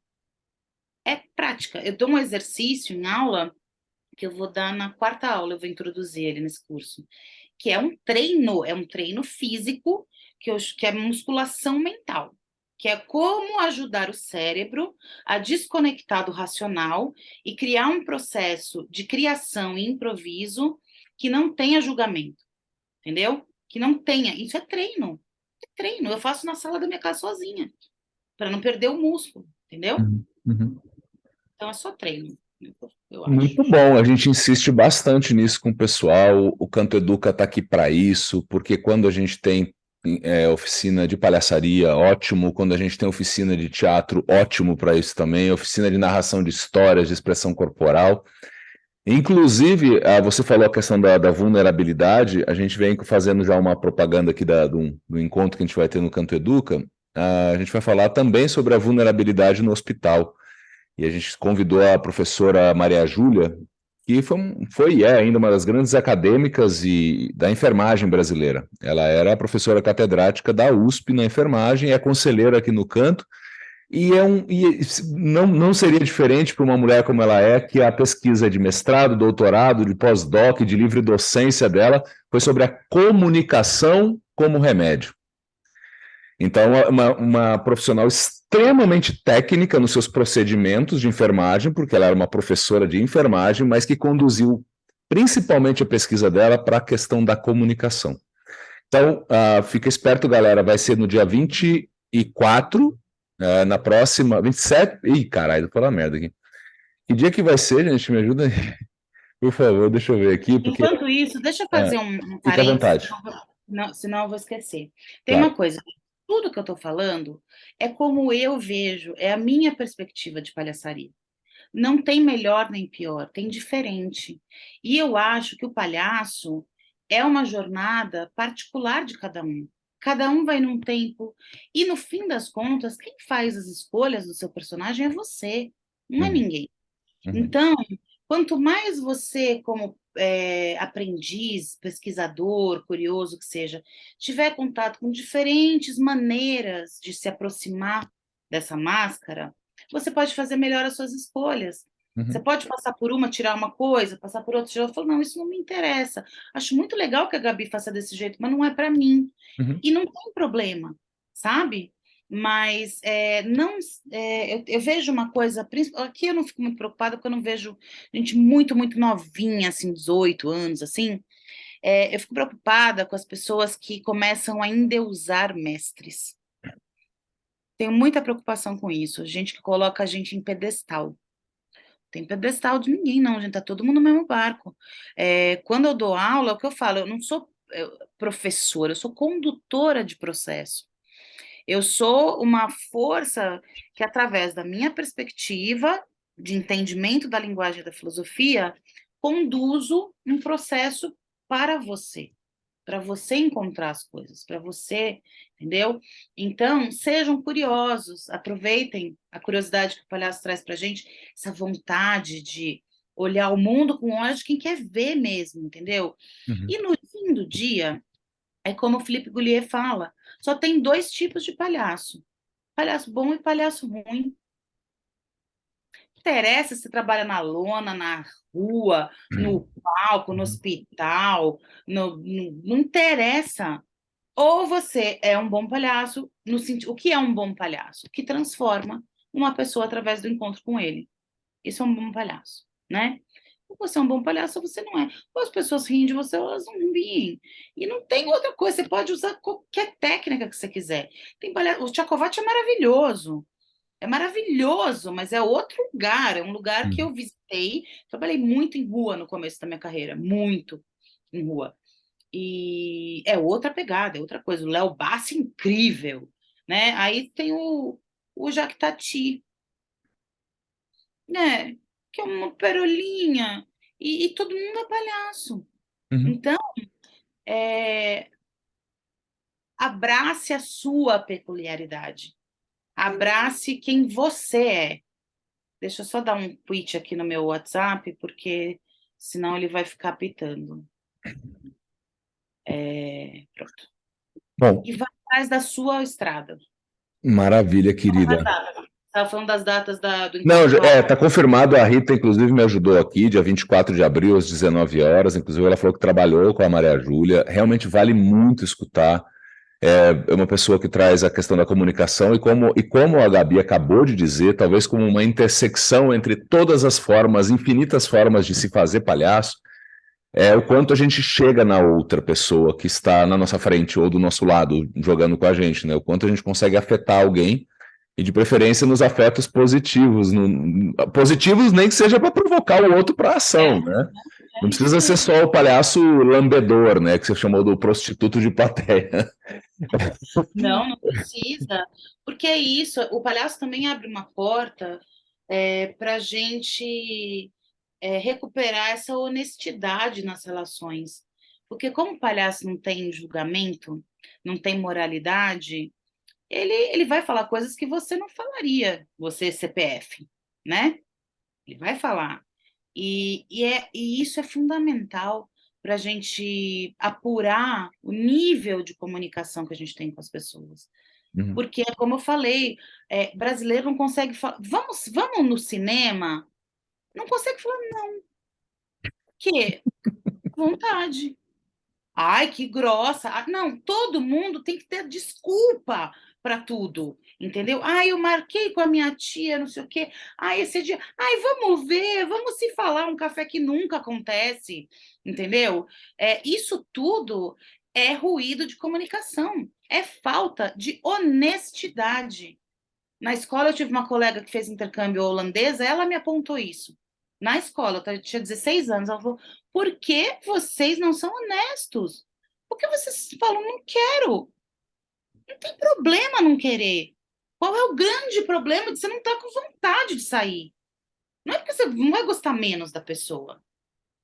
É prática. Eu dou um exercício em aula que eu vou dar na 4ª aula, eu vou introduzir ele nesse curso, que é um treino físico, que é musculação mental, que é como ajudar o cérebro a desconectar do racional e criar um processo de criação e improviso que não tenha julgamento, entendeu? Que não tenha, isso é treino, eu faço na sala da minha casa sozinha, para não perder o músculo, entendeu? Uhum. Então é só treino, eu acho. Muito bom, a gente insiste bastante nisso com o pessoal. O Canto Educa está aqui para isso, porque quando a gente tem oficina de palhaçaria, ótimo. Quando a gente tem oficina de teatro, ótimo para isso também. Oficina de narração de histórias, de expressão corporal. Inclusive, você falou a questão da vulnerabilidade. A gente vem fazendo já uma propaganda aqui do encontro que a gente vai ter no Canto Educa. A gente vai falar também sobre a vulnerabilidade no hospital. E a gente convidou a professora Maria Júlia, que foi e é ainda uma das grandes acadêmicas da enfermagem brasileira. Ela era a professora catedrática da USP na enfermagem, é conselheira aqui no Canto, e não seria diferente para uma mulher como ela é, que a pesquisa de mestrado, doutorado, de pós-doc, de livre docência dela, foi sobre a comunicação como remédio. Então, uma profissional extremamente técnica nos seus procedimentos de enfermagem, porque ela era uma professora de enfermagem, mas que conduziu principalmente a pesquisa dela para a questão da comunicação. Então, fica esperto, galera, vai ser no dia 24, na próxima, 27... Ih, caralho, tô falando merda aqui. Que dia que vai ser, gente? Me ajuda aí. Por favor, deixa eu ver aqui. Porque... Enquanto isso, deixa eu fazer um fica à vontade. Senão eu vou esquecer. Tem Claro. uma coisa, tudo que eu estou falando é como eu vejo, é a minha perspectiva de palhaçaria. Não tem melhor nem pior, tem diferente. E eu acho que o palhaço é uma jornada particular de cada um. Cada um vai num tempo. E no fim das contas, quem faz as escolhas do seu personagem é você, não é ninguém. Então, quanto mais você, como aprendiz, pesquisador, curioso que seja, tiver contato com diferentes maneiras de se aproximar dessa máscara, você pode fazer melhor as suas escolhas. Você pode passar por uma, tirar uma coisa, passar por outra, tirar outra, falar, não, isso não me interessa. Acho muito legal que a Gabi faça desse jeito, mas não é para mim. E não tem problema, sabe? Mas eu vejo uma coisa, aqui eu não fico muito preocupada, porque eu não vejo gente muito, muito novinha, assim, 18 anos, assim. Eu fico preocupada com as pessoas que começam a endeusar mestres. Tenho muita preocupação com isso, gente que coloca a gente em pedestal. Tem pedestal de ninguém, não, gente, tá todo mundo no mesmo barco. Quando eu dou aula, é o que eu falo, eu não sou... professora, eu sou condutora de processo. Eu sou uma força que, através da minha perspectiva de entendimento da linguagem da filosofia, conduzo um processo para você encontrar as coisas, para você, entendeu? Então, sejam curiosos, aproveitem a curiosidade que o palhaço traz para a gente, essa vontade de olhar o mundo com olhos de quem quer ver mesmo, entendeu? Uhum. E no fim do dia, é como o Philippe Goulier fala, só tem 2 tipos de palhaço, palhaço bom e palhaço ruim. Não interessa se você trabalha na lona, na rua, no palco, no hospital, não interessa. Ou você é um bom palhaço, no sentido, o que é um bom palhaço? Que transforma uma pessoa através do encontro com ele. Isso é um bom palhaço, né? Ou você é um bom palhaço ou você não é. Ou as pessoas riem de você ou elas não riem. E não tem outra coisa, você pode usar qualquer técnica que você quiser. Tem palhaço, o Tchakovate é maravilhoso, mas é outro lugar, é um lugar que eu visitei, trabalhei muito em rua no começo da minha carreira, muito em rua. E é outra pegada, é outra coisa. O Léo Bassi, incrível, né? Aí tem o Jacques Tati, né? Que é uma perolinha, e todo mundo é palhaço. Uhum. Então, abrace a sua peculiaridade. Abrace quem você é. Deixa eu só dar um tweet aqui no meu WhatsApp, porque senão ele vai ficar pitando. Pronto. Bom, E vai atrás da sua estrada. maravilha, querida. Estava falando das datas do Não, encontro. tá confirmado. A Rita, inclusive, me ajudou aqui, dia 24 de abril, às 19 horas. Inclusive, ela falou que trabalhou com a Maria Júlia. Realmente vale muito escutar. É uma pessoa que traz a questão da comunicação e como a Gabi acabou de dizer, talvez como uma intersecção entre todas as formas, infinitas formas de se fazer palhaço, o quanto a gente chega na outra pessoa que está na nossa frente ou do nosso lado jogando com a gente, né? O quanto a gente consegue afetar alguém e de preferência nos afetos positivos, positivos nem que seja para provocar o outro para ação, né? Não precisa ser só o palhaço lambedor, né? Que você chamou do prostituto de plateia. Não precisa, porque é isso, o palhaço também abre uma porta para a gente recuperar essa honestidade nas relações. Porque como o palhaço não tem julgamento, não tem moralidade, ele vai falar coisas que você não falaria, você CPF, né? Ele vai falar. E isso é fundamental para a gente apurar o nível de comunicação que a gente tem com as pessoas. Uhum. Porque, como eu falei, brasileiro não consegue falar. Vamos no cinema? Não consegue falar, não. Que? Vontade. Ai, que grossa. Não, todo mundo tem que ter desculpa para tudo, entendeu? Ai, eu marquei com a minha tia, não sei o quê. Ai, esse dia. Ai, vamos ver, vamos se falar um café que nunca acontece, entendeu? Isso tudo é ruído de comunicação, é falta de honestidade. Na escola, eu tive uma colega que fez intercâmbio holandesa, ela me apontou isso. Na escola, eu tinha 16 anos, ela falou: por que vocês não são honestos? Por que vocês falam, não quero? Não tem problema não querer. Qual é o grande problema de você não estar com vontade de sair? Não é porque você não vai gostar menos da pessoa,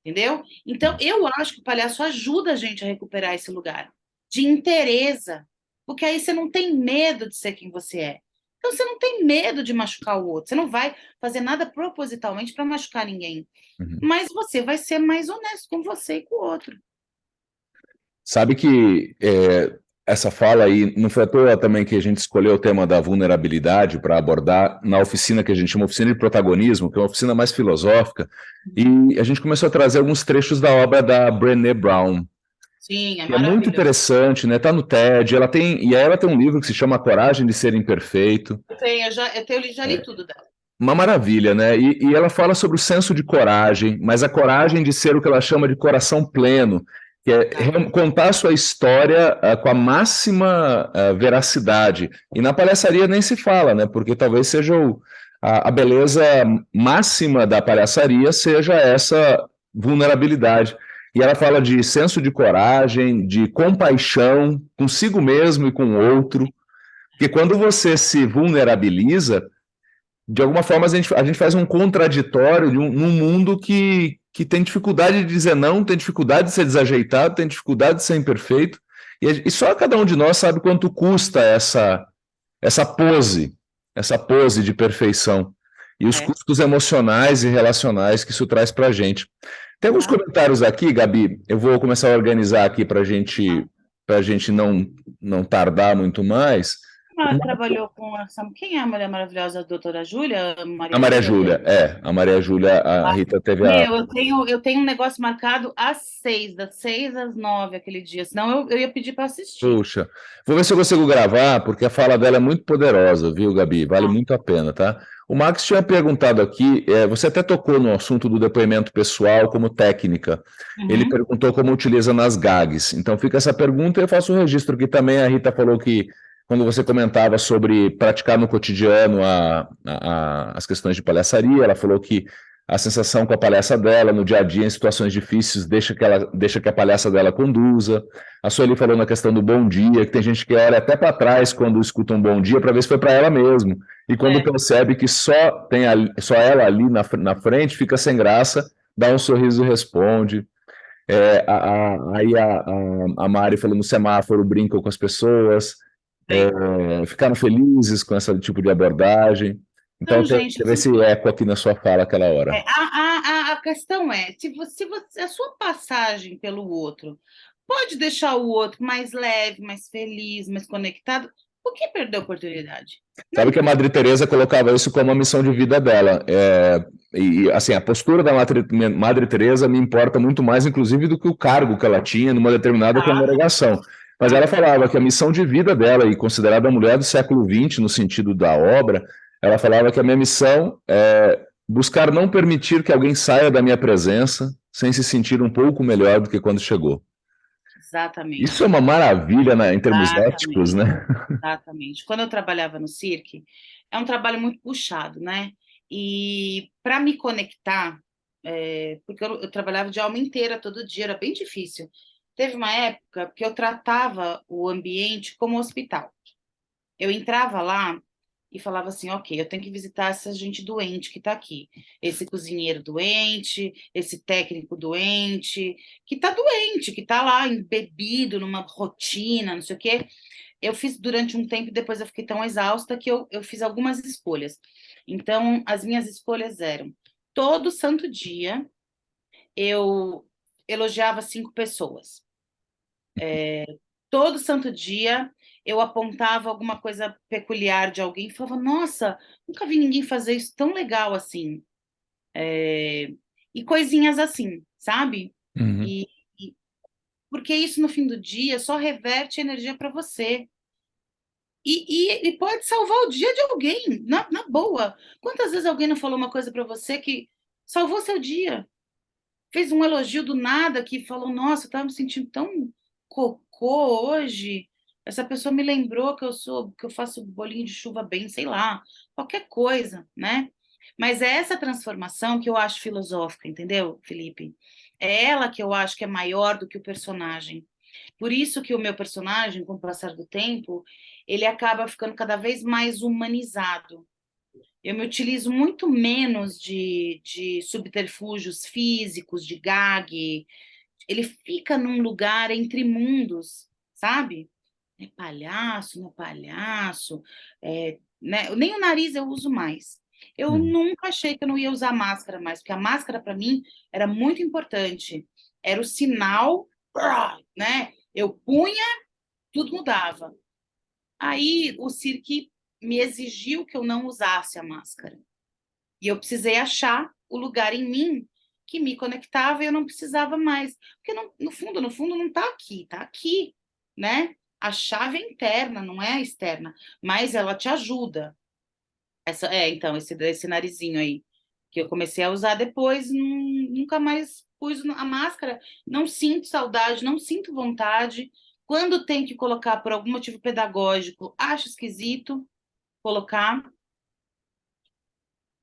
entendeu? Então, eu acho que o palhaço ajuda a gente a recuperar esse lugar de inteireza, porque aí você não tem medo de ser quem você é. Então, você não tem medo de machucar o outro. Você não vai fazer nada propositalmente para machucar ninguém. Uhum. Mas você vai ser mais honesto com você e com o outro. Sabe que essa fala aí, não foi à toa também que a gente escolheu o tema da vulnerabilidade para abordar na oficina que a gente chama Oficina de Protagonismo, que é uma oficina mais filosófica, e a gente começou a trazer alguns trechos da obra da Brené Brown. Sim, É muito interessante, né? Tá no TED, ela tem um livro que se chama Coragem de Ser Imperfeito. Eu já li tudo dela. Uma maravilha, né? E ela fala sobre o senso de coragem, mas a coragem de ser o que ela chama de coração pleno, que é contar a sua história com a máxima veracidade. E na palhaçaria nem se fala, né? Porque talvez seja a beleza máxima da palhaçaria seja essa vulnerabilidade. E ela fala de senso de coragem, de compaixão consigo mesmo e com o outro. Porque quando você se vulnerabiliza, de alguma forma a gente faz um contraditório num mundo que tem dificuldade de dizer não, tem dificuldade de ser desajeitado, tem dificuldade de ser imperfeito. E só cada um de nós sabe quanto custa essa pose de perfeição. E os custos emocionais e relacionais que isso traz para a gente. Tem alguns comentários aqui, Gabi, eu vou começar a organizar aqui para a gente não tardar muito mais. Ela trabalhou com quem é a Mulher Maravilhosa, a doutora Júlia? A Maria Júlia, a Maria Júlia, a Rita teve a... Eu tenho um negócio marcado às 6, das 6 às 9 aquele dia, senão eu ia pedir para assistir. Puxa, vou ver se eu consigo gravar, porque a fala dela é muito poderosa, viu, Gabi? Vale muito a pena, tá? O Max tinha perguntado aqui, você até tocou no assunto do depoimento pessoal como técnica. Ele perguntou como utiliza nas gags. Então fica essa pergunta e eu faço o registro aqui também. A Rita falou que quando você comentava sobre praticar no cotidiano as questões de palhaçaria, ela falou que a sensação com a palhaça dela, no dia a dia, em situações difíceis, deixa que a palhaça dela conduza. A Sueli falou na questão do bom dia, que tem gente que olha até para trás quando escuta um bom dia para ver se foi para ela mesmo. E quando percebe que só ela ali na frente, fica sem graça, dá um sorriso e responde. Aí a Mari falou no semáforo, brincam com as pessoas, ficaram felizes com esse tipo de abordagem. Então, gente, teve esse eco aqui na sua fala aquela hora. A questão é, se você, a sua passagem pelo outro pode deixar o outro mais leve, mais feliz, mais conectado, por que perder a oportunidade? Sabe que a Madre Teresa colocava isso como uma missão de vida dela. E assim, a postura da Madre Teresa me importa muito mais, inclusive, do que o cargo que ela tinha numa determinada congregação. Mas ela falava que a missão de vida dela, e considerada a mulher do século XX, no sentido da obra, ela falava que a minha missão é buscar não permitir que alguém saia da minha presença sem se sentir um pouco melhor do que quando chegou. Exatamente. Isso é uma maravilha, né, em termos éticos, né? Exatamente. Quando eu trabalhava no cirque, é um trabalho muito puxado, né? E para me conectar, porque eu trabalhava de alma inteira todo dia, era bem difícil. Teve uma época que eu tratava o ambiente como hospital. Eu entrava lá e falava assim, ok, eu tenho que visitar essa gente doente que está aqui, esse cozinheiro doente, esse técnico doente, que está lá embebido numa rotina, não sei o quê. Eu fiz durante um tempo, depois eu fiquei tão exausta que eu fiz algumas escolhas. Então, as minhas escolhas eram, todo santo dia, eu elogiava 5 pessoas. Todo santo dia eu apontava alguma coisa peculiar de alguém e falava, nossa, nunca vi ninguém fazer isso tão legal assim. E coisinhas assim, sabe? E porque isso, no fim do dia, só reverte energia para você. E pode salvar o dia de alguém, na boa. Quantas vezes alguém não falou uma coisa para você que salvou seu dia? Fez um elogio do nada que falou, nossa, eu estava me sentindo tão cocô hoje. Essa pessoa me lembrou que eu faço bolinho de chuva bem, sei lá, qualquer coisa, né? Mas é essa transformação que eu acho filosófica, entendeu, Felipe? É ela que eu acho que é maior do que o personagem. Por isso que o meu personagem, com o passar do tempo, ele acaba ficando cada vez mais humanizado. Eu me utilizo muito menos de subterfúgios físicos, de gag. Ele fica num lugar entre mundos, sabe? É palhaço, não é palhaço. Né? Nem o nariz eu uso mais. Eu nunca achei que eu não ia usar máscara mais, porque a máscara, para mim, era muito importante. Era o sinal, né? Eu punha, tudo mudava. Aí o cirque me exigiu que eu não usasse a máscara. E eu precisei achar o lugar em mim que me conectava e eu não precisava mais. Porque no fundo, não está aqui, né? A chave é interna, não é externa, mas ela te ajuda. Então, esse narizinho aí, que eu comecei a usar depois, nunca mais pus a máscara. Não sinto saudade, não sinto vontade. Quando tem que colocar por algum motivo pedagógico, acho esquisito colocar.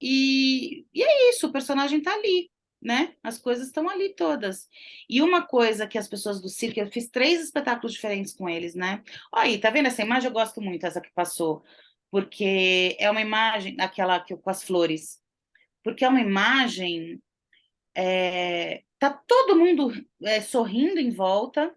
E é isso, o personagem tá ali. né? As coisas estão ali todas. E uma coisa que as pessoas do circo, eu fiz 3 espetáculos diferentes com eles, né? Olha aí, tá vendo essa imagem? Eu gosto muito, essa que passou, porque é uma imagem, aquela que com as flores, porque é uma imagem, tá todo mundo sorrindo em volta,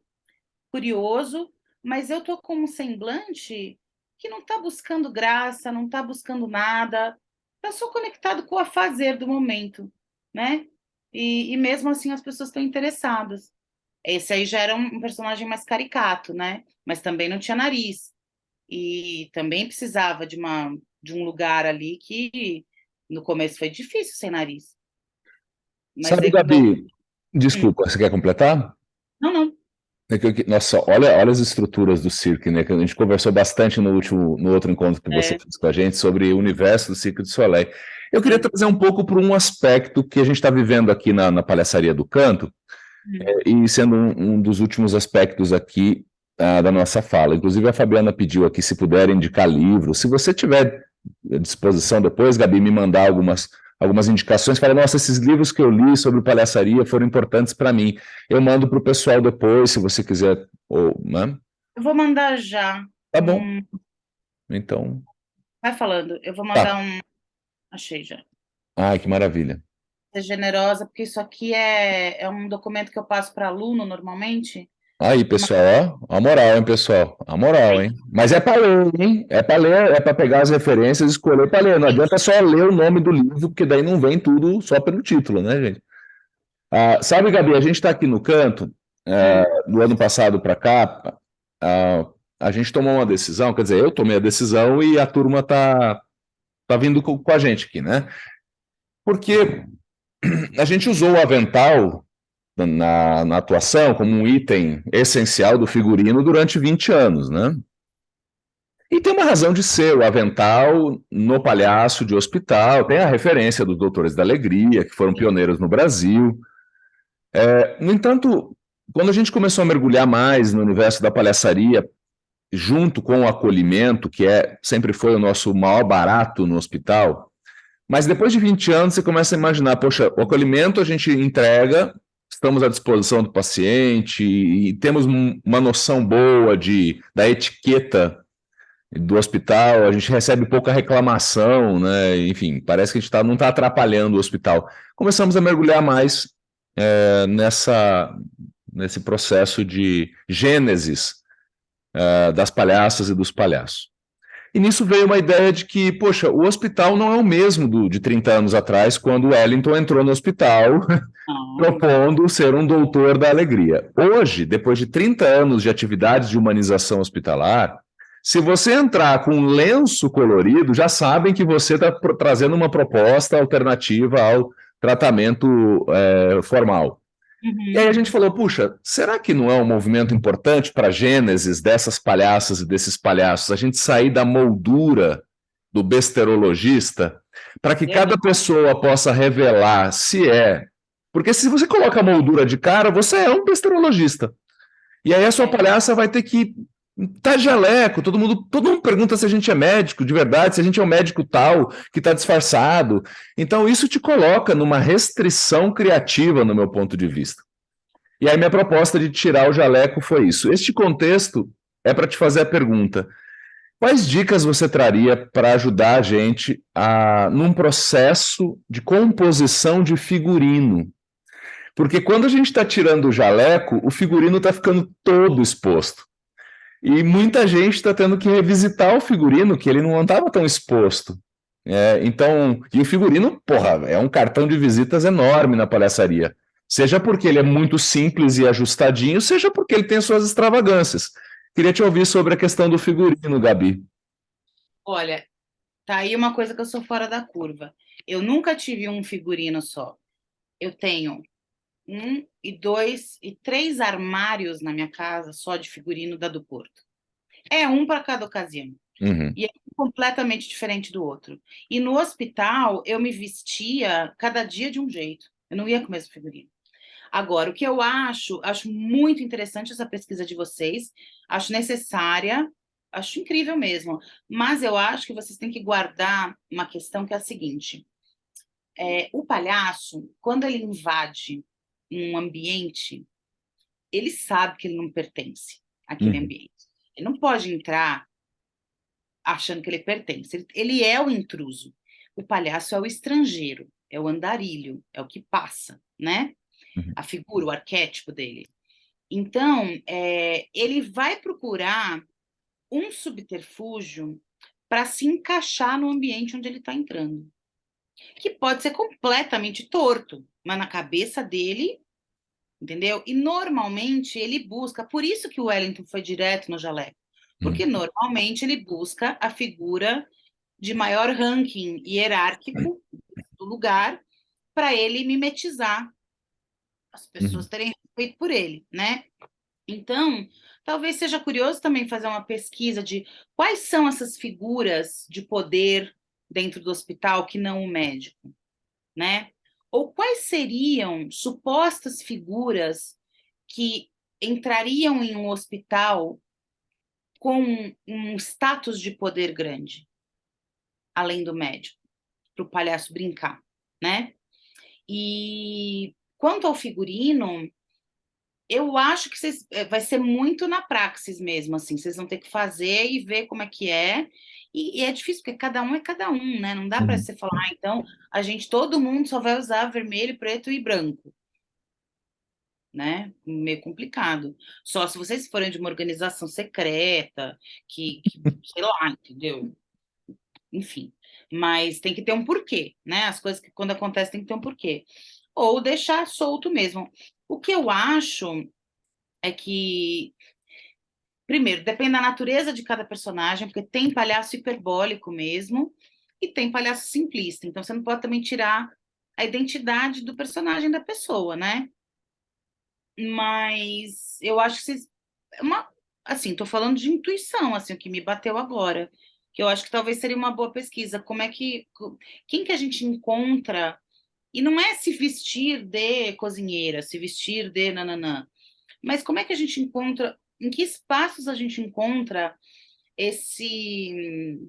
curioso, mas eu tô com um semblante que não tá buscando graça, não tá buscando nada, tá só conectado com o afazer do momento, né? E mesmo assim as pessoas estão interessadas. Esse aí já era um personagem mais caricato, né? Mas também não tinha nariz. E também precisava de um lugar ali que no começo foi difícil sem nariz. Mas Sabe, aí quando eu. Gabi, desculpa, você quer completar? Não, não. Nossa, olha as estruturas do circo, né? Que a gente conversou bastante no outro encontro que você É, fez com a gente sobre o universo do Circo de Soleil. Eu queria é. trazer um pouco para um aspecto que a gente está vivendo aqui na Palhaçaria do Canto, e sendo um dos últimos aspectos aqui da nossa fala. Inclusive, a Fabiana pediu aqui se puder indicar livros. Se você tiver à disposição depois, Gabi, me mandar algumas indicações, fala, nossa, esses livros que eu li sobre palhaçaria foram importantes para mim. Eu mando para o pessoal depois, se você quiser, ou, né? Eu vou mandar já. Tá bom. Então, Vai falando. Eu vou mandar tá. um. Achei já. Ai, que maravilha. Ser generosa, porque isso aqui é um documento que eu passo para aluno normalmente. Aí, Mas pessoal, ó, a moral, hein, pessoal? A moral, hein? Mas é para ler, hein? É para ler, é para pegar as referências e escolher para ler. Não adianta só ler o nome do livro, porque daí não vem tudo só pelo título, né, gente? Sabe, Gabi, a gente está aqui no canto, hum, do ano passado para cá, a gente tomou uma decisão, quer dizer, eu tomei a decisão e a turma tá vindo com a gente aqui, né? Porque a gente usou o avental na atuação como um item essencial do figurino durante 20 anos, né? E tem uma razão de ser, o avental no palhaço de hospital, tem a referência dos Doutores da Alegria, que foram pioneiros no Brasil. No entanto, quando a gente começou a mergulhar mais no universo da palhaçaria, junto com o acolhimento, que sempre foi o nosso maior barato no hospital, mas depois de 20 anos você começa a imaginar, poxa, o acolhimento a gente entrega, estamos à disposição do paciente e temos uma noção boa da etiqueta do hospital, a gente recebe pouca reclamação, né? Enfim, parece que a gente não está atrapalhando o hospital. Começamos a mergulhar mais nesse processo de gênesis das palhaças e dos palhaços. E nisso veio uma ideia de que, poxa, o hospital não é o mesmo de 30 anos atrás, quando o Wellington entrou no hospital não. propondo ser um doutor da alegria. Hoje, depois de 30 anos de atividades de humanização hospitalar, se você entrar com um lenço colorido, já sabem que você está trazendo uma proposta alternativa ao tratamento formal. E aí a gente falou, puxa, será que não é um movimento importante para a gênesis dessas palhaças e desses palhaços, a gente sair da moldura do besterologista para que cada pessoa possa revelar se é. Porque se você coloca a moldura de cara, você é um besterologista. E aí a sua palhaça vai ter que tá jaleco, todo mundo pergunta se a gente é médico de verdade, se a gente é um médico tal, que está disfarçado. Então isso te coloca numa restrição criativa, no meu ponto de vista. E aí minha proposta de tirar o jaleco foi isso. Este contexto é para te fazer a pergunta: quais dicas você traria para ajudar a gente num processo de composição de figurino? Porque quando a gente está tirando o jaleco, o figurino está ficando todo exposto. E muita gente está tendo que revisitar o figurino, que ele não estava tão exposto. Então, e o figurino, porra, é um cartão de visitas enorme na palhaçaria. Seja porque ele é muito simples e ajustadinho, seja porque ele tem suas extravagâncias. Queria te ouvir sobre a questão do figurino, Gabi. Olha, tá aí uma coisa que eu sou fora da curva. Eu nunca tive um figurino só. Eu tenho 1 e 2 e 3 armários na minha casa só de figurino da do Porto. É um para cada ocasião. Uhum. E é completamente diferente do outro. E no hospital, eu me vestia cada dia de um jeito. Eu não ia com o mesmo figurino. Agora, o que eu acho muito interessante essa pesquisa de vocês, acho necessária, acho incrível mesmo. Mas eu acho que vocês têm que guardar uma questão que é a seguinte: O palhaço, quando ele invade um ambiente, ele sabe que ele não pertence àquele Uhum. ambiente. Ele não pode entrar achando que ele pertence. Ele é o intruso. O palhaço é o estrangeiro, é o andarilho, é o que passa, né? Uhum. A figura, o arquétipo dele. Então, ele vai procurar um subterfúgio para se encaixar no ambiente onde ele está entrando, que pode ser completamente torto, mas na cabeça dele, entendeu? E normalmente ele busca, por isso que o Wellington foi direto no jaleco, porque Uhum. normalmente ele busca a figura de maior ranking hierárquico do lugar para ele mimetizar, as pessoas Uhum. terem respeito por ele, né? Então, talvez seja curioso também fazer uma pesquisa de quais são essas figuras de poder dentro do hospital que não o médico, né? Ou quais seriam supostas figuras que entrariam em um hospital com um status de poder grande, além do médico, para o palhaço brincar, né? E quanto ao figurino, eu acho que vai ser muito na praxis mesmo, assim, vocês vão ter que fazer e ver como é que é. E é difícil, porque cada um é cada um, né? Não dá para Uhum. você falar, então, todo mundo só vai usar vermelho, preto e branco, né? Meio complicado. Só se vocês forem de uma organização secreta, sei lá, entendeu? Enfim. Mas tem que ter um porquê, né? As coisas que quando acontecem tem que ter um porquê. Ou deixar solto mesmo. O que eu acho é que, primeiro, depende da natureza de cada personagem, porque tem palhaço hiperbólico mesmo, e tem palhaço simplista. Então, você não pode também tirar a identidade do personagem da pessoa, né? Mas eu acho que vocês. Assim, tô falando de intuição, assim, o que me bateu agora. Que eu acho que talvez seria uma boa pesquisa. Como é que. Quem que a gente encontra. E não é se vestir de cozinheira, se vestir de nananã. Mas como é que a gente encontra, em que espaços a gente encontra esse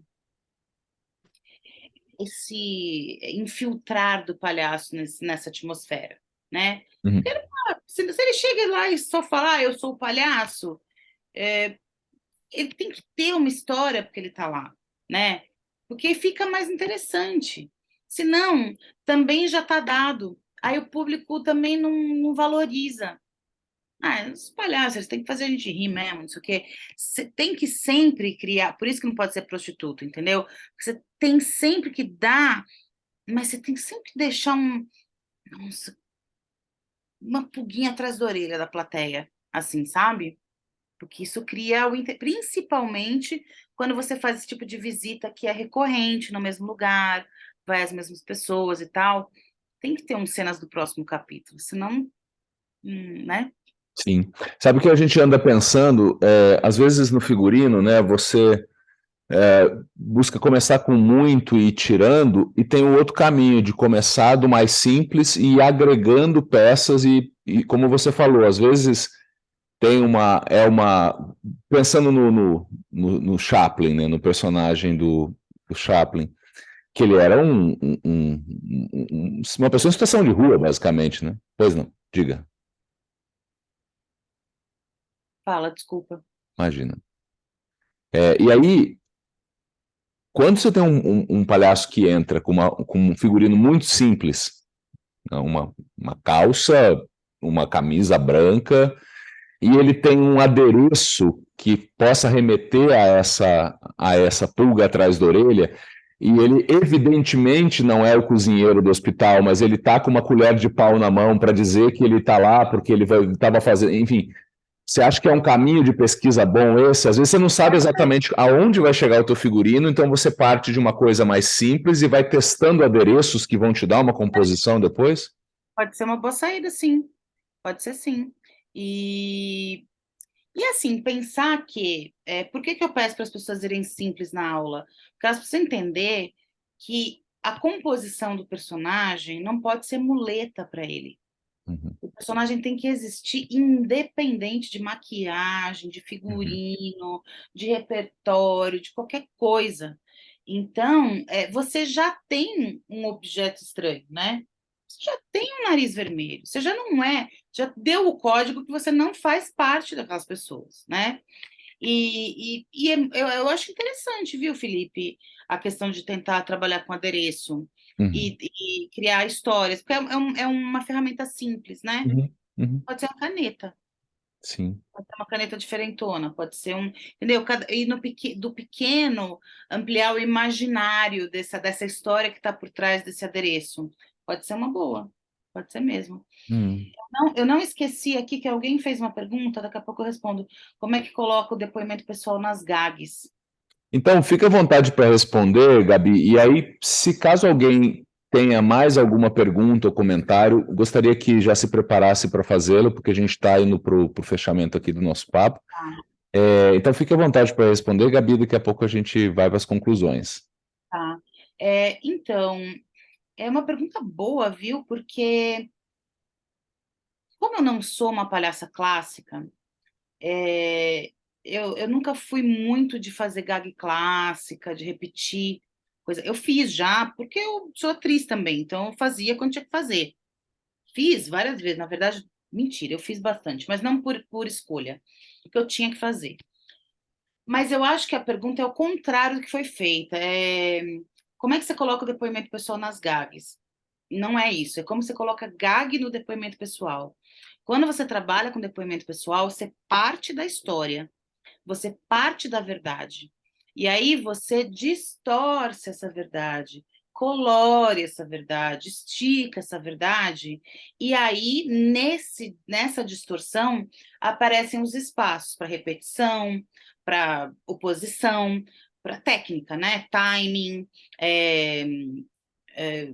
infiltrar do palhaço nessa atmosfera, né? Uhum. Porque se ele chega lá e só falar, eu sou o palhaço, ele tem que ter uma história porque ele está lá, né? Porque fica mais interessante. Senão, também já está dado. Aí o público também não valoriza. Os palhaços, eles têm que fazer a gente rir mesmo, não sei o quê. Você tem que sempre criar, por isso que não pode ser prostituto, entendeu? Você tem sempre que dar, mas você tem que sempre deixar nossa, uma pulguinha atrás da orelha da plateia, assim, sabe? Porque isso cria principalmente quando você faz esse tipo de visita que é recorrente no mesmo lugar, vai as mesmas pessoas e tal. Tem que ter cenas do próximo capítulo, senão, né? Sim. Sabe o que a gente anda pensando? Às vezes no figurino, né, você busca começar com muito e ir tirando, e tem o outro caminho de começar do mais simples e ir agregando peças e como você falou, às vezes tem pensando no Chaplin, né, no personagem do Chaplin, que ele era uma pessoa em situação de rua, basicamente, né? Pois não, diga, Fala, desculpa. imagina. E aí, quando você tem um palhaço que entra com um figurino muito simples, né, uma calça, uma camisa branca, e ele tem um adereço que possa remeter a essa pulga atrás da orelha, e ele evidentemente não é o cozinheiro do hospital, mas ele está com uma colher de pau na mão para dizer que ele está lá porque ele estava fazendo, enfim. Você acha que é um caminho de pesquisa bom esse? Às vezes você não sabe exatamente aonde vai chegar o teu figurino, então você parte de uma coisa mais simples e vai testando adereços que vão te dar uma composição depois? Pode ser uma boa saída, sim. Pode ser, sim. E, e assim, pensar que... por que eu peço para as pessoas irem simples na aula? Porque elas precisam entender que a composição do personagem não pode ser muleta para ele. Uhum, O personagem tem que existir independente de maquiagem, de uhum, figurino, de repertório, de qualquer coisa. Então, você já tem um objeto estranho, né? Você já tem um nariz vermelho, você já não é, já deu o código que você não faz parte daquelas pessoas, né? Eu acho interessante, viu, Felipe, a questão de tentar trabalhar com adereço Uhum, e criar histórias, porque é uma ferramenta simples, né? uhum, uhum. Pode ser uma caneta. Sim. Pode ser uma caneta diferentona, pode ser um, entendeu? E do pequeno ampliar o imaginário dessa história que está por trás desse adereço. Pode ser uma boa, pode ser mesmo. Hum. Não, eu não esqueci aqui que alguém fez uma pergunta, daqui a pouco eu respondo. Como é que coloca o depoimento pessoal nas gags? Então, fica à vontade para responder, Gabi. E aí, se caso alguém tenha mais alguma pergunta ou comentário, gostaria que já se preparasse para fazê-lo, porque a gente está indo para o fechamento aqui do nosso papo. Então, fique à vontade para responder, Gabi. Daqui a pouco a gente vai para as conclusões. Tá. Então, é uma pergunta boa, viu? Porque, como eu não sou uma palhaça clássica, eu nunca fui muito de fazer gag clássica, de repetir coisa. Eu fiz já, porque eu sou atriz também, então eu fazia quando tinha que fazer. Fiz várias vezes, na verdade, mentira, eu fiz bastante, mas não por escolha, porque eu tinha que fazer. Mas eu acho que a pergunta é o contrário do que foi feita. Como é que você coloca o depoimento pessoal nas gags? Não é isso, é como você coloca gag no depoimento pessoal. Quando você trabalha com depoimento pessoal, você parte da história, você parte da verdade. E aí você distorce essa verdade, colore essa verdade, estica essa verdade, e aí nessa distorção aparecem os espaços para repetição, para oposição, para técnica, né? Timing, é, é,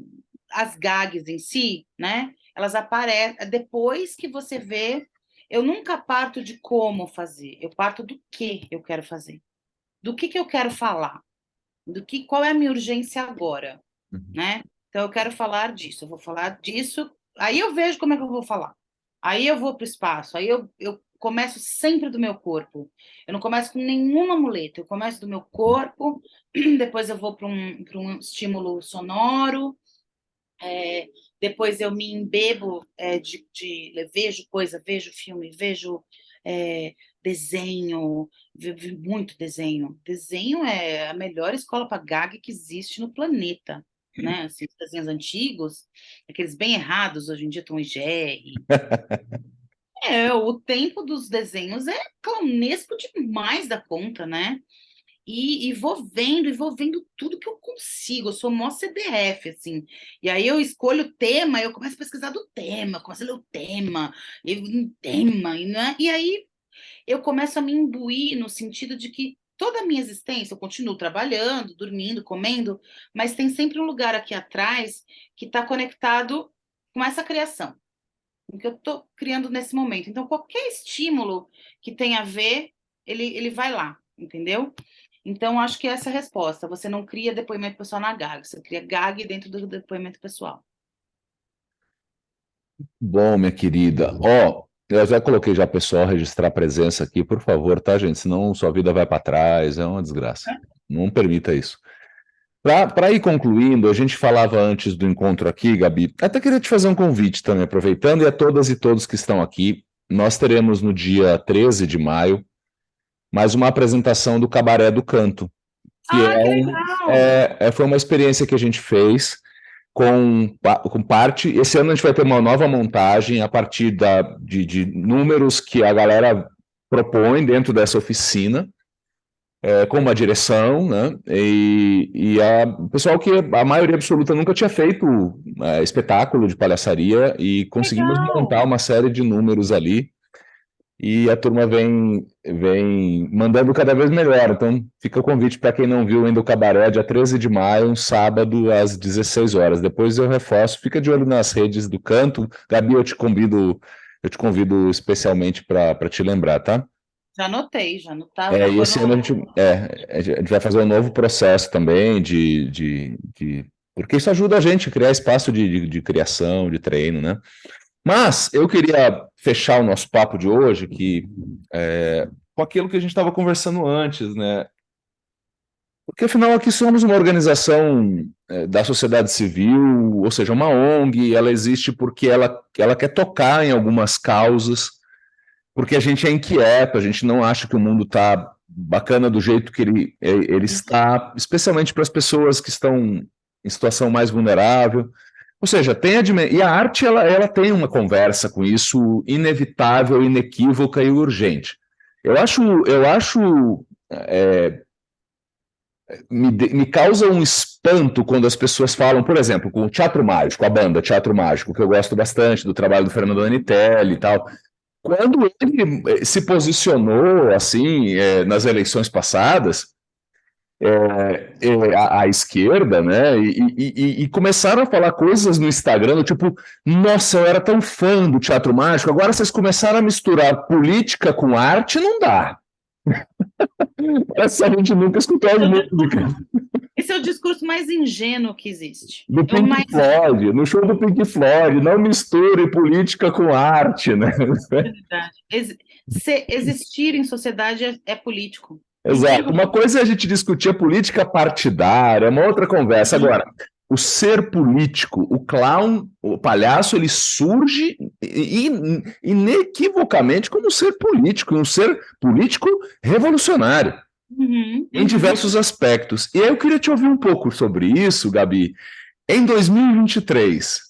as gags em si, né? Elas aparecem depois que você vê. Eu nunca parto de como fazer, eu parto do que eu quero fazer, do que eu quero falar, qual é a minha urgência agora, Uhum. né? Então eu quero falar disso, eu vou falar disso, aí eu vejo como é que eu vou falar. Aí eu vou para o espaço, aí eu começo sempre do meu corpo. Eu não começo com nenhuma muleta, eu começo do meu corpo, depois eu vou para um estímulo sonoro, é, depois eu me embebo vejo coisa, vejo filme, vejo desenho, muito desenho. Desenho é a melhor escola para gag que existe no planeta, né? Assim, os desenhos antigos, aqueles bem errados, hoje em dia Tom e Jerry. O tempo dos desenhos é clownesco demais da conta, né? E vou vendo tudo que eu consigo. Eu sou mó CDF, assim. E aí eu escolho o tema, eu começo a pesquisar do tema, eu começo a ler o tema, né? E aí eu começo a me imbuir no sentido de que toda a minha existência, eu continuo trabalhando, dormindo, comendo, mas tem sempre um lugar aqui atrás que está conectado com essa criação, com o que eu estou criando nesse momento. Então, qualquer estímulo que tenha a ver, ele vai lá, entendeu? Então, acho que essa é a resposta. Você não cria depoimento pessoal na GAG, você cria GAG dentro do depoimento pessoal. Bom, minha querida. Ó, eu já coloquei já pessoal registrar presença aqui, por favor, tá, gente? Senão sua vida vai para trás, é uma desgraça. Não permita isso. Para ir concluindo, a gente falava antes do encontro aqui, Gabi, até queria te fazer um convite também, aproveitando, e a todas e todos que estão aqui. Nós teremos no dia 13 de maio mais uma apresentação do Cabaré do Canto, que Ah, que legal! foi uma experiência que a gente fez com parte. Esse ano a gente vai ter uma nova montagem a partir de números que a galera propõe dentro dessa oficina, com uma direção, né? O pessoal que a maioria absoluta nunca tinha feito espetáculo de palhaçaria e conseguimos montar Legal! uma série de números ali. E a turma vem mandando cada vez melhor. Então, fica o convite para quem não viu ainda o Cabaré, dia 13 de maio, um sábado, às 16 horas. Depois eu reforço, fica de olho nas redes do Canto. Gabi, eu te convido especialmente para te lembrar, tá? Já anotei, já anotava, já E vou esse ano a gente vai fazer um novo processo também porque isso ajuda a gente a criar espaço de criação, de treino, né? Mas eu queria fechar o nosso papo de hoje com aquilo que a gente estava conversando antes, né? Porque, afinal, aqui somos uma organização da sociedade civil, ou seja, uma ONG, ela existe porque ela quer tocar em algumas causas, porque a gente é inquieto, a gente não acha que o mundo está bacana do jeito que ele está, especialmente para as pessoas que estão em situação mais vulnerável. Ou seja, e a arte ela tem uma conversa com isso inevitável, inequívoca e urgente. Eu acho me causa um espanto quando as pessoas falam, por exemplo, com o Teatro Mágico, a banda Teatro Mágico, que eu gosto bastante do trabalho do Fernando Anitelli e tal. Quando ele se posicionou assim nas eleições passadas, à esquerda, né? E começaram a falar coisas no Instagram, tipo, nossa, eu era tão fã do Teatro Mágico, agora vocês começaram a misturar política com arte, não dá. Parece que a gente nunca escutou as músicas. Esse é o discurso mais ingênuo que existe. Do É o mais Pink Floyd, no show do Pink Floyd, não misture política com arte, né? verdade. Existir em sociedade é político. Exato. Uma coisa é a gente discutir a política partidária, é uma outra conversa. Agora, o ser político, o clown, o palhaço, ele surge inequivocamente como um ser político, um ser político revolucionário, em diversos aspectos. E aí eu queria te ouvir um pouco sobre isso, Gabi. Em 2023,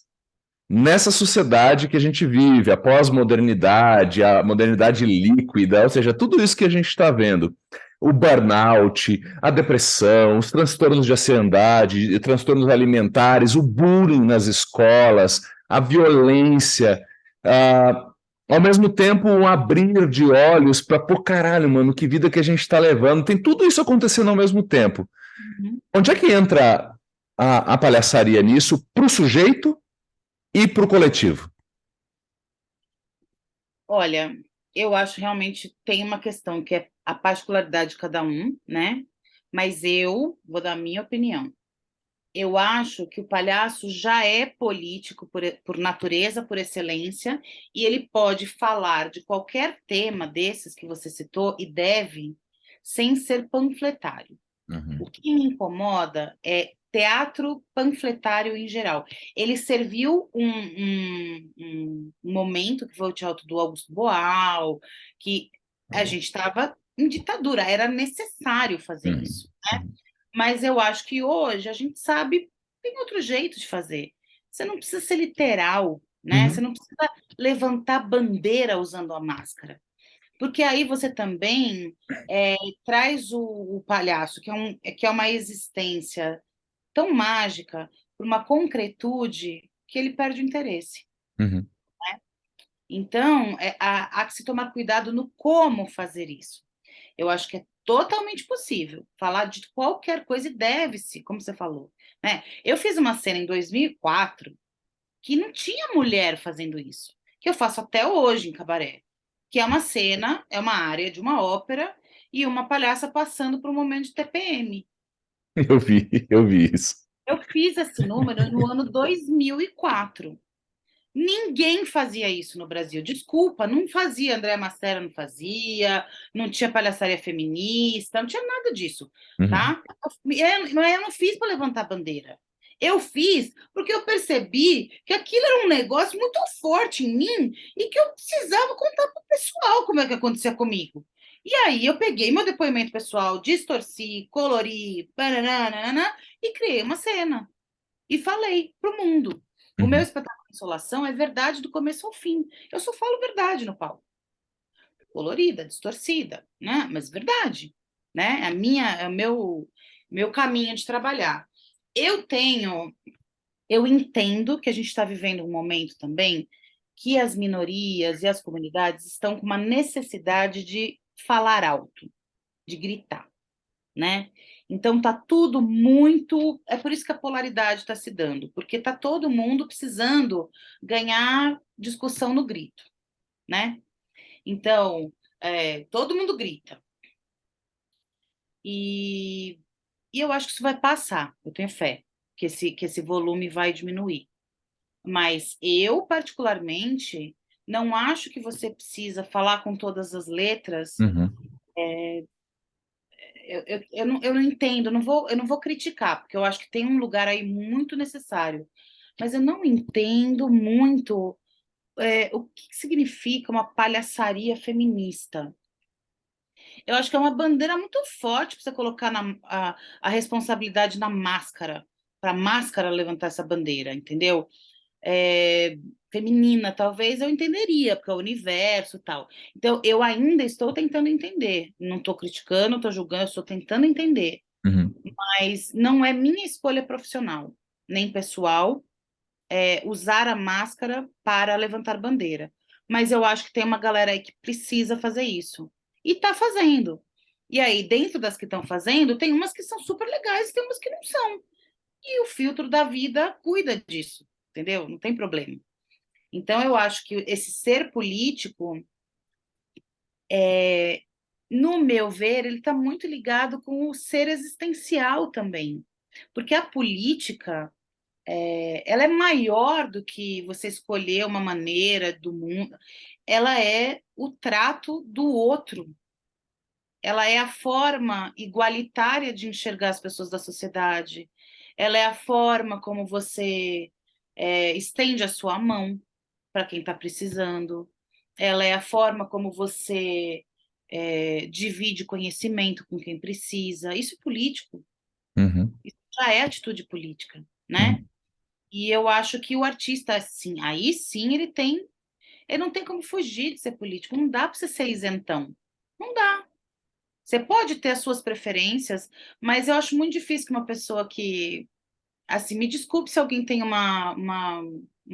nessa sociedade que a gente vive, a pós-modernidade, a modernidade líquida, ou seja, tudo isso que a gente está vendo, o burnout, a depressão, os transtornos de ansiedade, transtornos alimentares, o bullying nas escolas, a violência, ao mesmo tempo um abrir de olhos para, pô, caralho, mano, que vida que a gente está levando, tem tudo isso acontecendo ao mesmo tempo. Onde é que entra a palhaçaria nisso para o sujeito e para o coletivo? Olha, eu acho realmente tem uma questão que é a particularidade de cada um, né? Mas eu vou dar a minha opinião. Eu acho que o palhaço já é político por natureza, por excelência, e ele pode falar de qualquer tema desses que você citou e deve, sem ser panfletário. O que me incomoda é teatro panfletário em geral. Ele serviu um momento, que foi o teatro do Augusto Boal, que a gente estava em ditadura, era necessário fazer isso, né? Mas eu acho que hoje a gente sabe, tem outro jeito de fazer. Você não precisa ser literal, né? Você não precisa levantar bandeira usando a máscara. Porque aí você também traz o palhaço, que é uma existência tão mágica, por uma concretude, que ele perde o interesse. Então, há que se tomar cuidado no como fazer isso. Eu acho que é totalmente possível falar de qualquer coisa e deve-se, como você falou. Né? Eu fiz uma cena em 2004 que não tinha mulher fazendo isso, que eu faço até hoje em cabaré, que é uma cena, é uma área de uma ópera e uma palhaça passando por um momento de TPM. Eu vi isso. Eu fiz esse número no ano 2004. Ninguém fazia isso no Brasil. Desculpa, não fazia. André Mastera não fazia, não tinha palhaçaria feminista, não tinha nada disso, tá? Eu não fiz para levantar bandeira. Eu fiz porque eu percebi que aquilo era um negócio muito forte em mim e que eu precisava contar para o pessoal como é que acontecia comigo. E aí eu peguei meu depoimento pessoal, distorci, colori, e criei uma cena. E falei para o mundo. O meu espetáculo de Consolação é verdade do começo ao fim. Eu só falo verdade no palco. Colorida, distorcida, né? Mas verdade, né? É o meu caminho de trabalhar. Eu entendo que a gente está vivendo um momento também que as minorias e as comunidades estão com uma necessidade de falar alto, de gritar, né? Então tá tudo muito, é por isso que a polaridade está se dando, porque tá todo mundo precisando ganhar discussão no grito, né? Então, todo mundo grita. E eu acho que isso vai passar, eu tenho fé que esse volume vai diminuir. Mas eu, particularmente, não acho que você precisa falar com todas as letras. eu não entendo, eu não vou criticar, porque eu acho que tem um lugar aí muito necessário, mas eu não entendo muito o que significa uma palhaçaria feminista. Eu acho que é uma bandeira muito forte para você colocar a responsabilidade na máscara, para a máscara levantar essa bandeira, entendeu? Feminina, talvez eu entenderia, porque é o universo e tal. Então, eu ainda estou tentando entender. Não estou criticando, não estou julgando, estou tentando entender. Uhum. Mas não é minha escolha profissional, nem pessoal, usar a máscara para levantar bandeira. Mas eu acho que tem uma galera aí que precisa fazer isso. E está fazendo. E aí, dentro das que estão fazendo, tem umas que são super legais e tem umas que não são. E o filtro da vida cuida disso, entendeu? Não tem problema. Então, eu acho que esse ser político, no meu ver, ele está muito ligado com o ser existencial também. Porque a política, ela é maior do que você escolher uma maneira do mundo. Ela é o trato do outro. Ela é a forma igualitária de enxergar as pessoas da sociedade. Ela é a forma como você estende a sua mão para quem está precisando. Ela é a forma como você divide conhecimento com quem precisa. Isso é político. Uhum. Isso já é atitude política, né? Uhum. E eu acho que o artista, assim, aí sim ele não tem como fugir de ser político. Não dá para você ser isentão. Não dá. Você pode ter as suas preferências, mas eu acho muito difícil que uma pessoa que, assim, me desculpe se alguém tem uma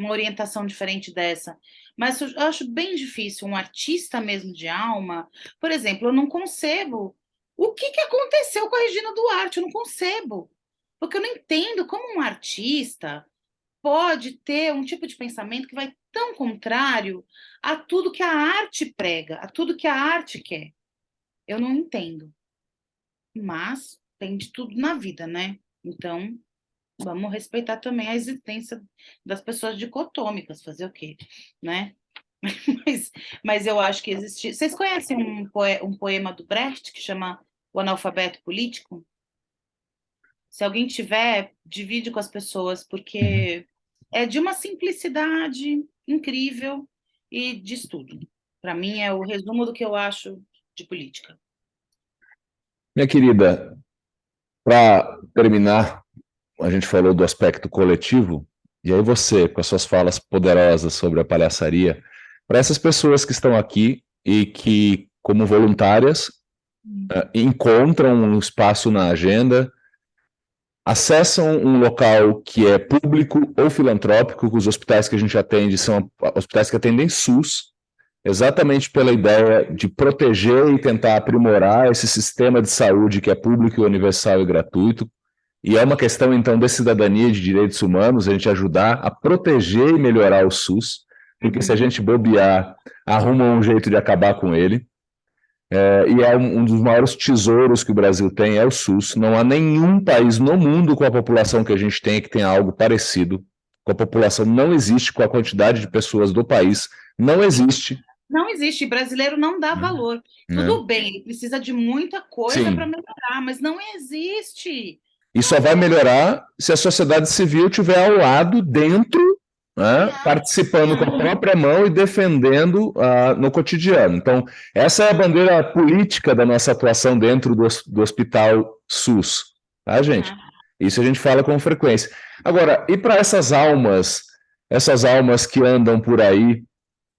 orientação diferente dessa, mas eu acho bem difícil um artista mesmo de alma. Por exemplo, eu não concebo o que aconteceu com a Regina Duarte, eu não concebo, porque eu não entendo como um artista pode ter um tipo de pensamento que vai tão contrário a tudo que a arte prega, a tudo que a arte quer. Eu não entendo. Mas tem de tudo na vida, né? Então, vamos respeitar também a existência das pessoas dicotômicas, fazer o quê, né? Mas, mas eu acho que existe. Vocês conhecem um poema do Brecht que chama O Analfabeto Político? Se alguém tiver, divide com as pessoas, Uhum. porque é de uma simplicidade incrível e diz tudo. Para mim, é o resumo do que eu acho de política. Minha querida, para terminar, a gente falou do aspecto coletivo, e aí você, com as suas falas poderosas sobre a palhaçaria, para essas pessoas que estão aqui e que, como voluntárias, encontram um espaço na agenda, acessam um local que é público ou filantrópico, os hospitais que a gente atende são hospitais que atendem SUS, exatamente pela ideia de proteger e tentar aprimorar esse sistema de saúde que é público, universal e gratuito. E é uma questão, então, de cidadania e de direitos humanos, a gente ajudar a proteger e melhorar o SUS, porque se a gente bobear, arruma um jeito de acabar com ele. E é um dos maiores tesouros que o Brasil tem, é o SUS. Não há nenhum país no mundo com a população que a gente tem que tenha algo parecido. Com a população não existe, com a quantidade de pessoas do país, não existe. Não existe, brasileiro não dá valor. Né? Tudo bem, ele precisa de muita coisa para Sim, melhorar, mas não existe. e só vai melhorar se a sociedade civil estiver ao lado, dentro, né, participando com a própria mão e defendendo no cotidiano. Então, essa é a bandeira política da nossa atuação dentro do Hospital SUS, tá, gente? Isso a gente fala com frequência. Agora, e para essas almas que andam por aí,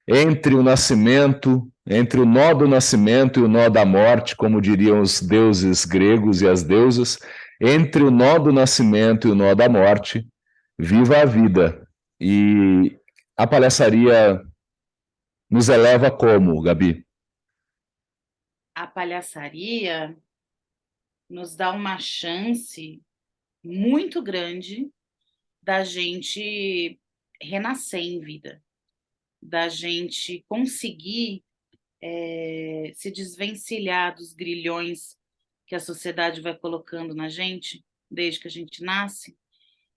entre o nascimento, entre o nó do nascimento e o nó da morte, como diriam os deuses gregos e as deusas, entre o nó do nascimento e o nó da morte, viva a vida. E a palhaçaria nos eleva como, Gabi? A palhaçaria nos dá uma chance muito grande da gente renascer em vida, da gente conseguir se desvencilhar dos grilhões que a sociedade vai colocando na gente desde que a gente nasce.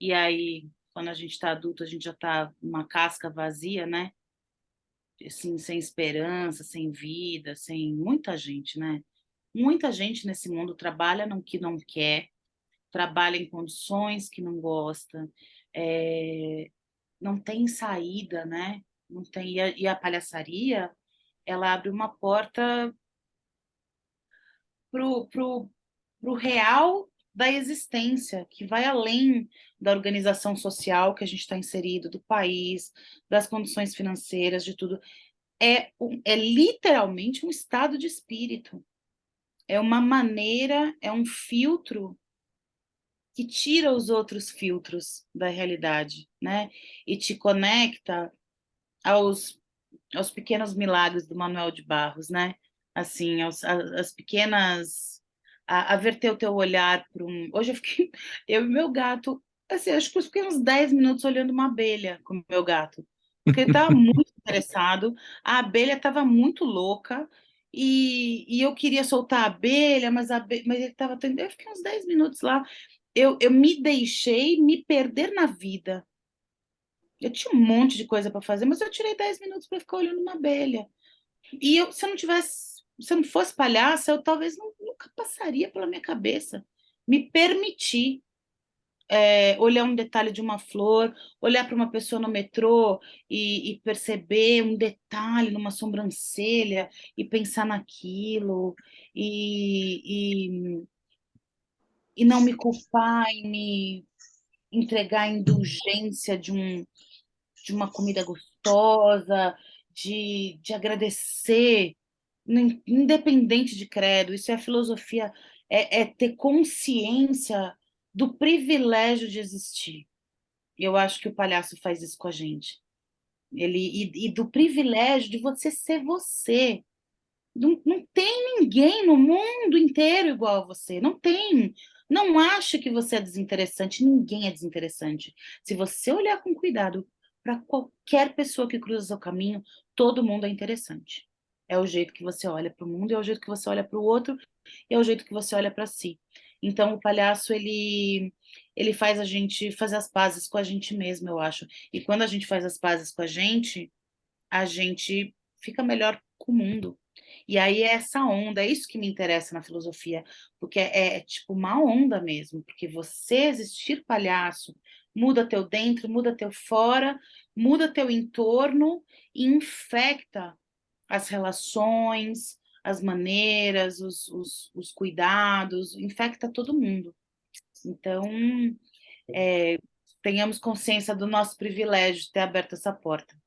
E aí, quando a gente está adulto, a gente já está uma casca vazia, né? Assim, sem esperança, sem vida, sem muita gente, né? Muita gente nesse mundo trabalha no que não quer, trabalha em condições que não gosta, não tem saída, né? Não tem, e a palhaçaria, ela abre uma porta pro real da existência, que vai além da organização social que a gente está inserido, do país, das condições financeiras, de tudo. É literalmente um estado de espírito. É uma maneira, é um filtro que tira os outros filtros da realidade, né? E te conecta aos, aos pequenos milagres do Manuel de Barros, né? Assim, as pequenas... A verter o teu olhar para um... Hoje eu fiquei... Eu e meu gato... Assim, acho que eu fiquei uns 10 minutos olhando uma abelha com o meu gato. Porque ele estava muito interessado. A abelha estava muito louca. E eu queria soltar a abelha, mas ele estava... Eu fiquei uns 10 minutos lá. Eu me deixei me perder na vida. Eu tinha um monte de coisa para fazer, mas eu tirei 10 minutos para ficar olhando uma abelha. E se eu não tivesse, se eu não fosse palhaça, eu talvez nunca passaria pela minha cabeça me permitir olhar um detalhe de uma flor, olhar para uma pessoa no metrô e perceber um detalhe numa sobrancelha e pensar naquilo e, e não me culpar e me entregar a indulgência de uma comida gostosa, de agradecer, independente de credo. Isso é filosofia, é ter consciência do privilégio de existir. Eu acho que o palhaço faz isso com a gente. E do privilégio de você ser você. Não tem ninguém no mundo inteiro igual a você. Não tem. Não acha que você é desinteressante. Ninguém é desinteressante. Se você olhar com cuidado para qualquer pessoa que cruza seu caminho, todo mundo é interessante. É o jeito que você olha para o mundo, é o jeito que você olha para o outro, é o jeito que você olha para si. Então, o palhaço, ele faz a gente fazer as pazes com a gente mesmo, eu acho. E quando a gente faz as pazes com a gente fica melhor com o mundo. E aí é essa onda, é isso que me interessa na filosofia, porque é tipo uma onda mesmo, porque você existir palhaço muda teu dentro, muda teu fora, muda teu entorno e infecta as relações, as maneiras, os cuidados, infecta todo mundo. Então, tenhamos consciência do nosso privilégio de ter aberto essa porta.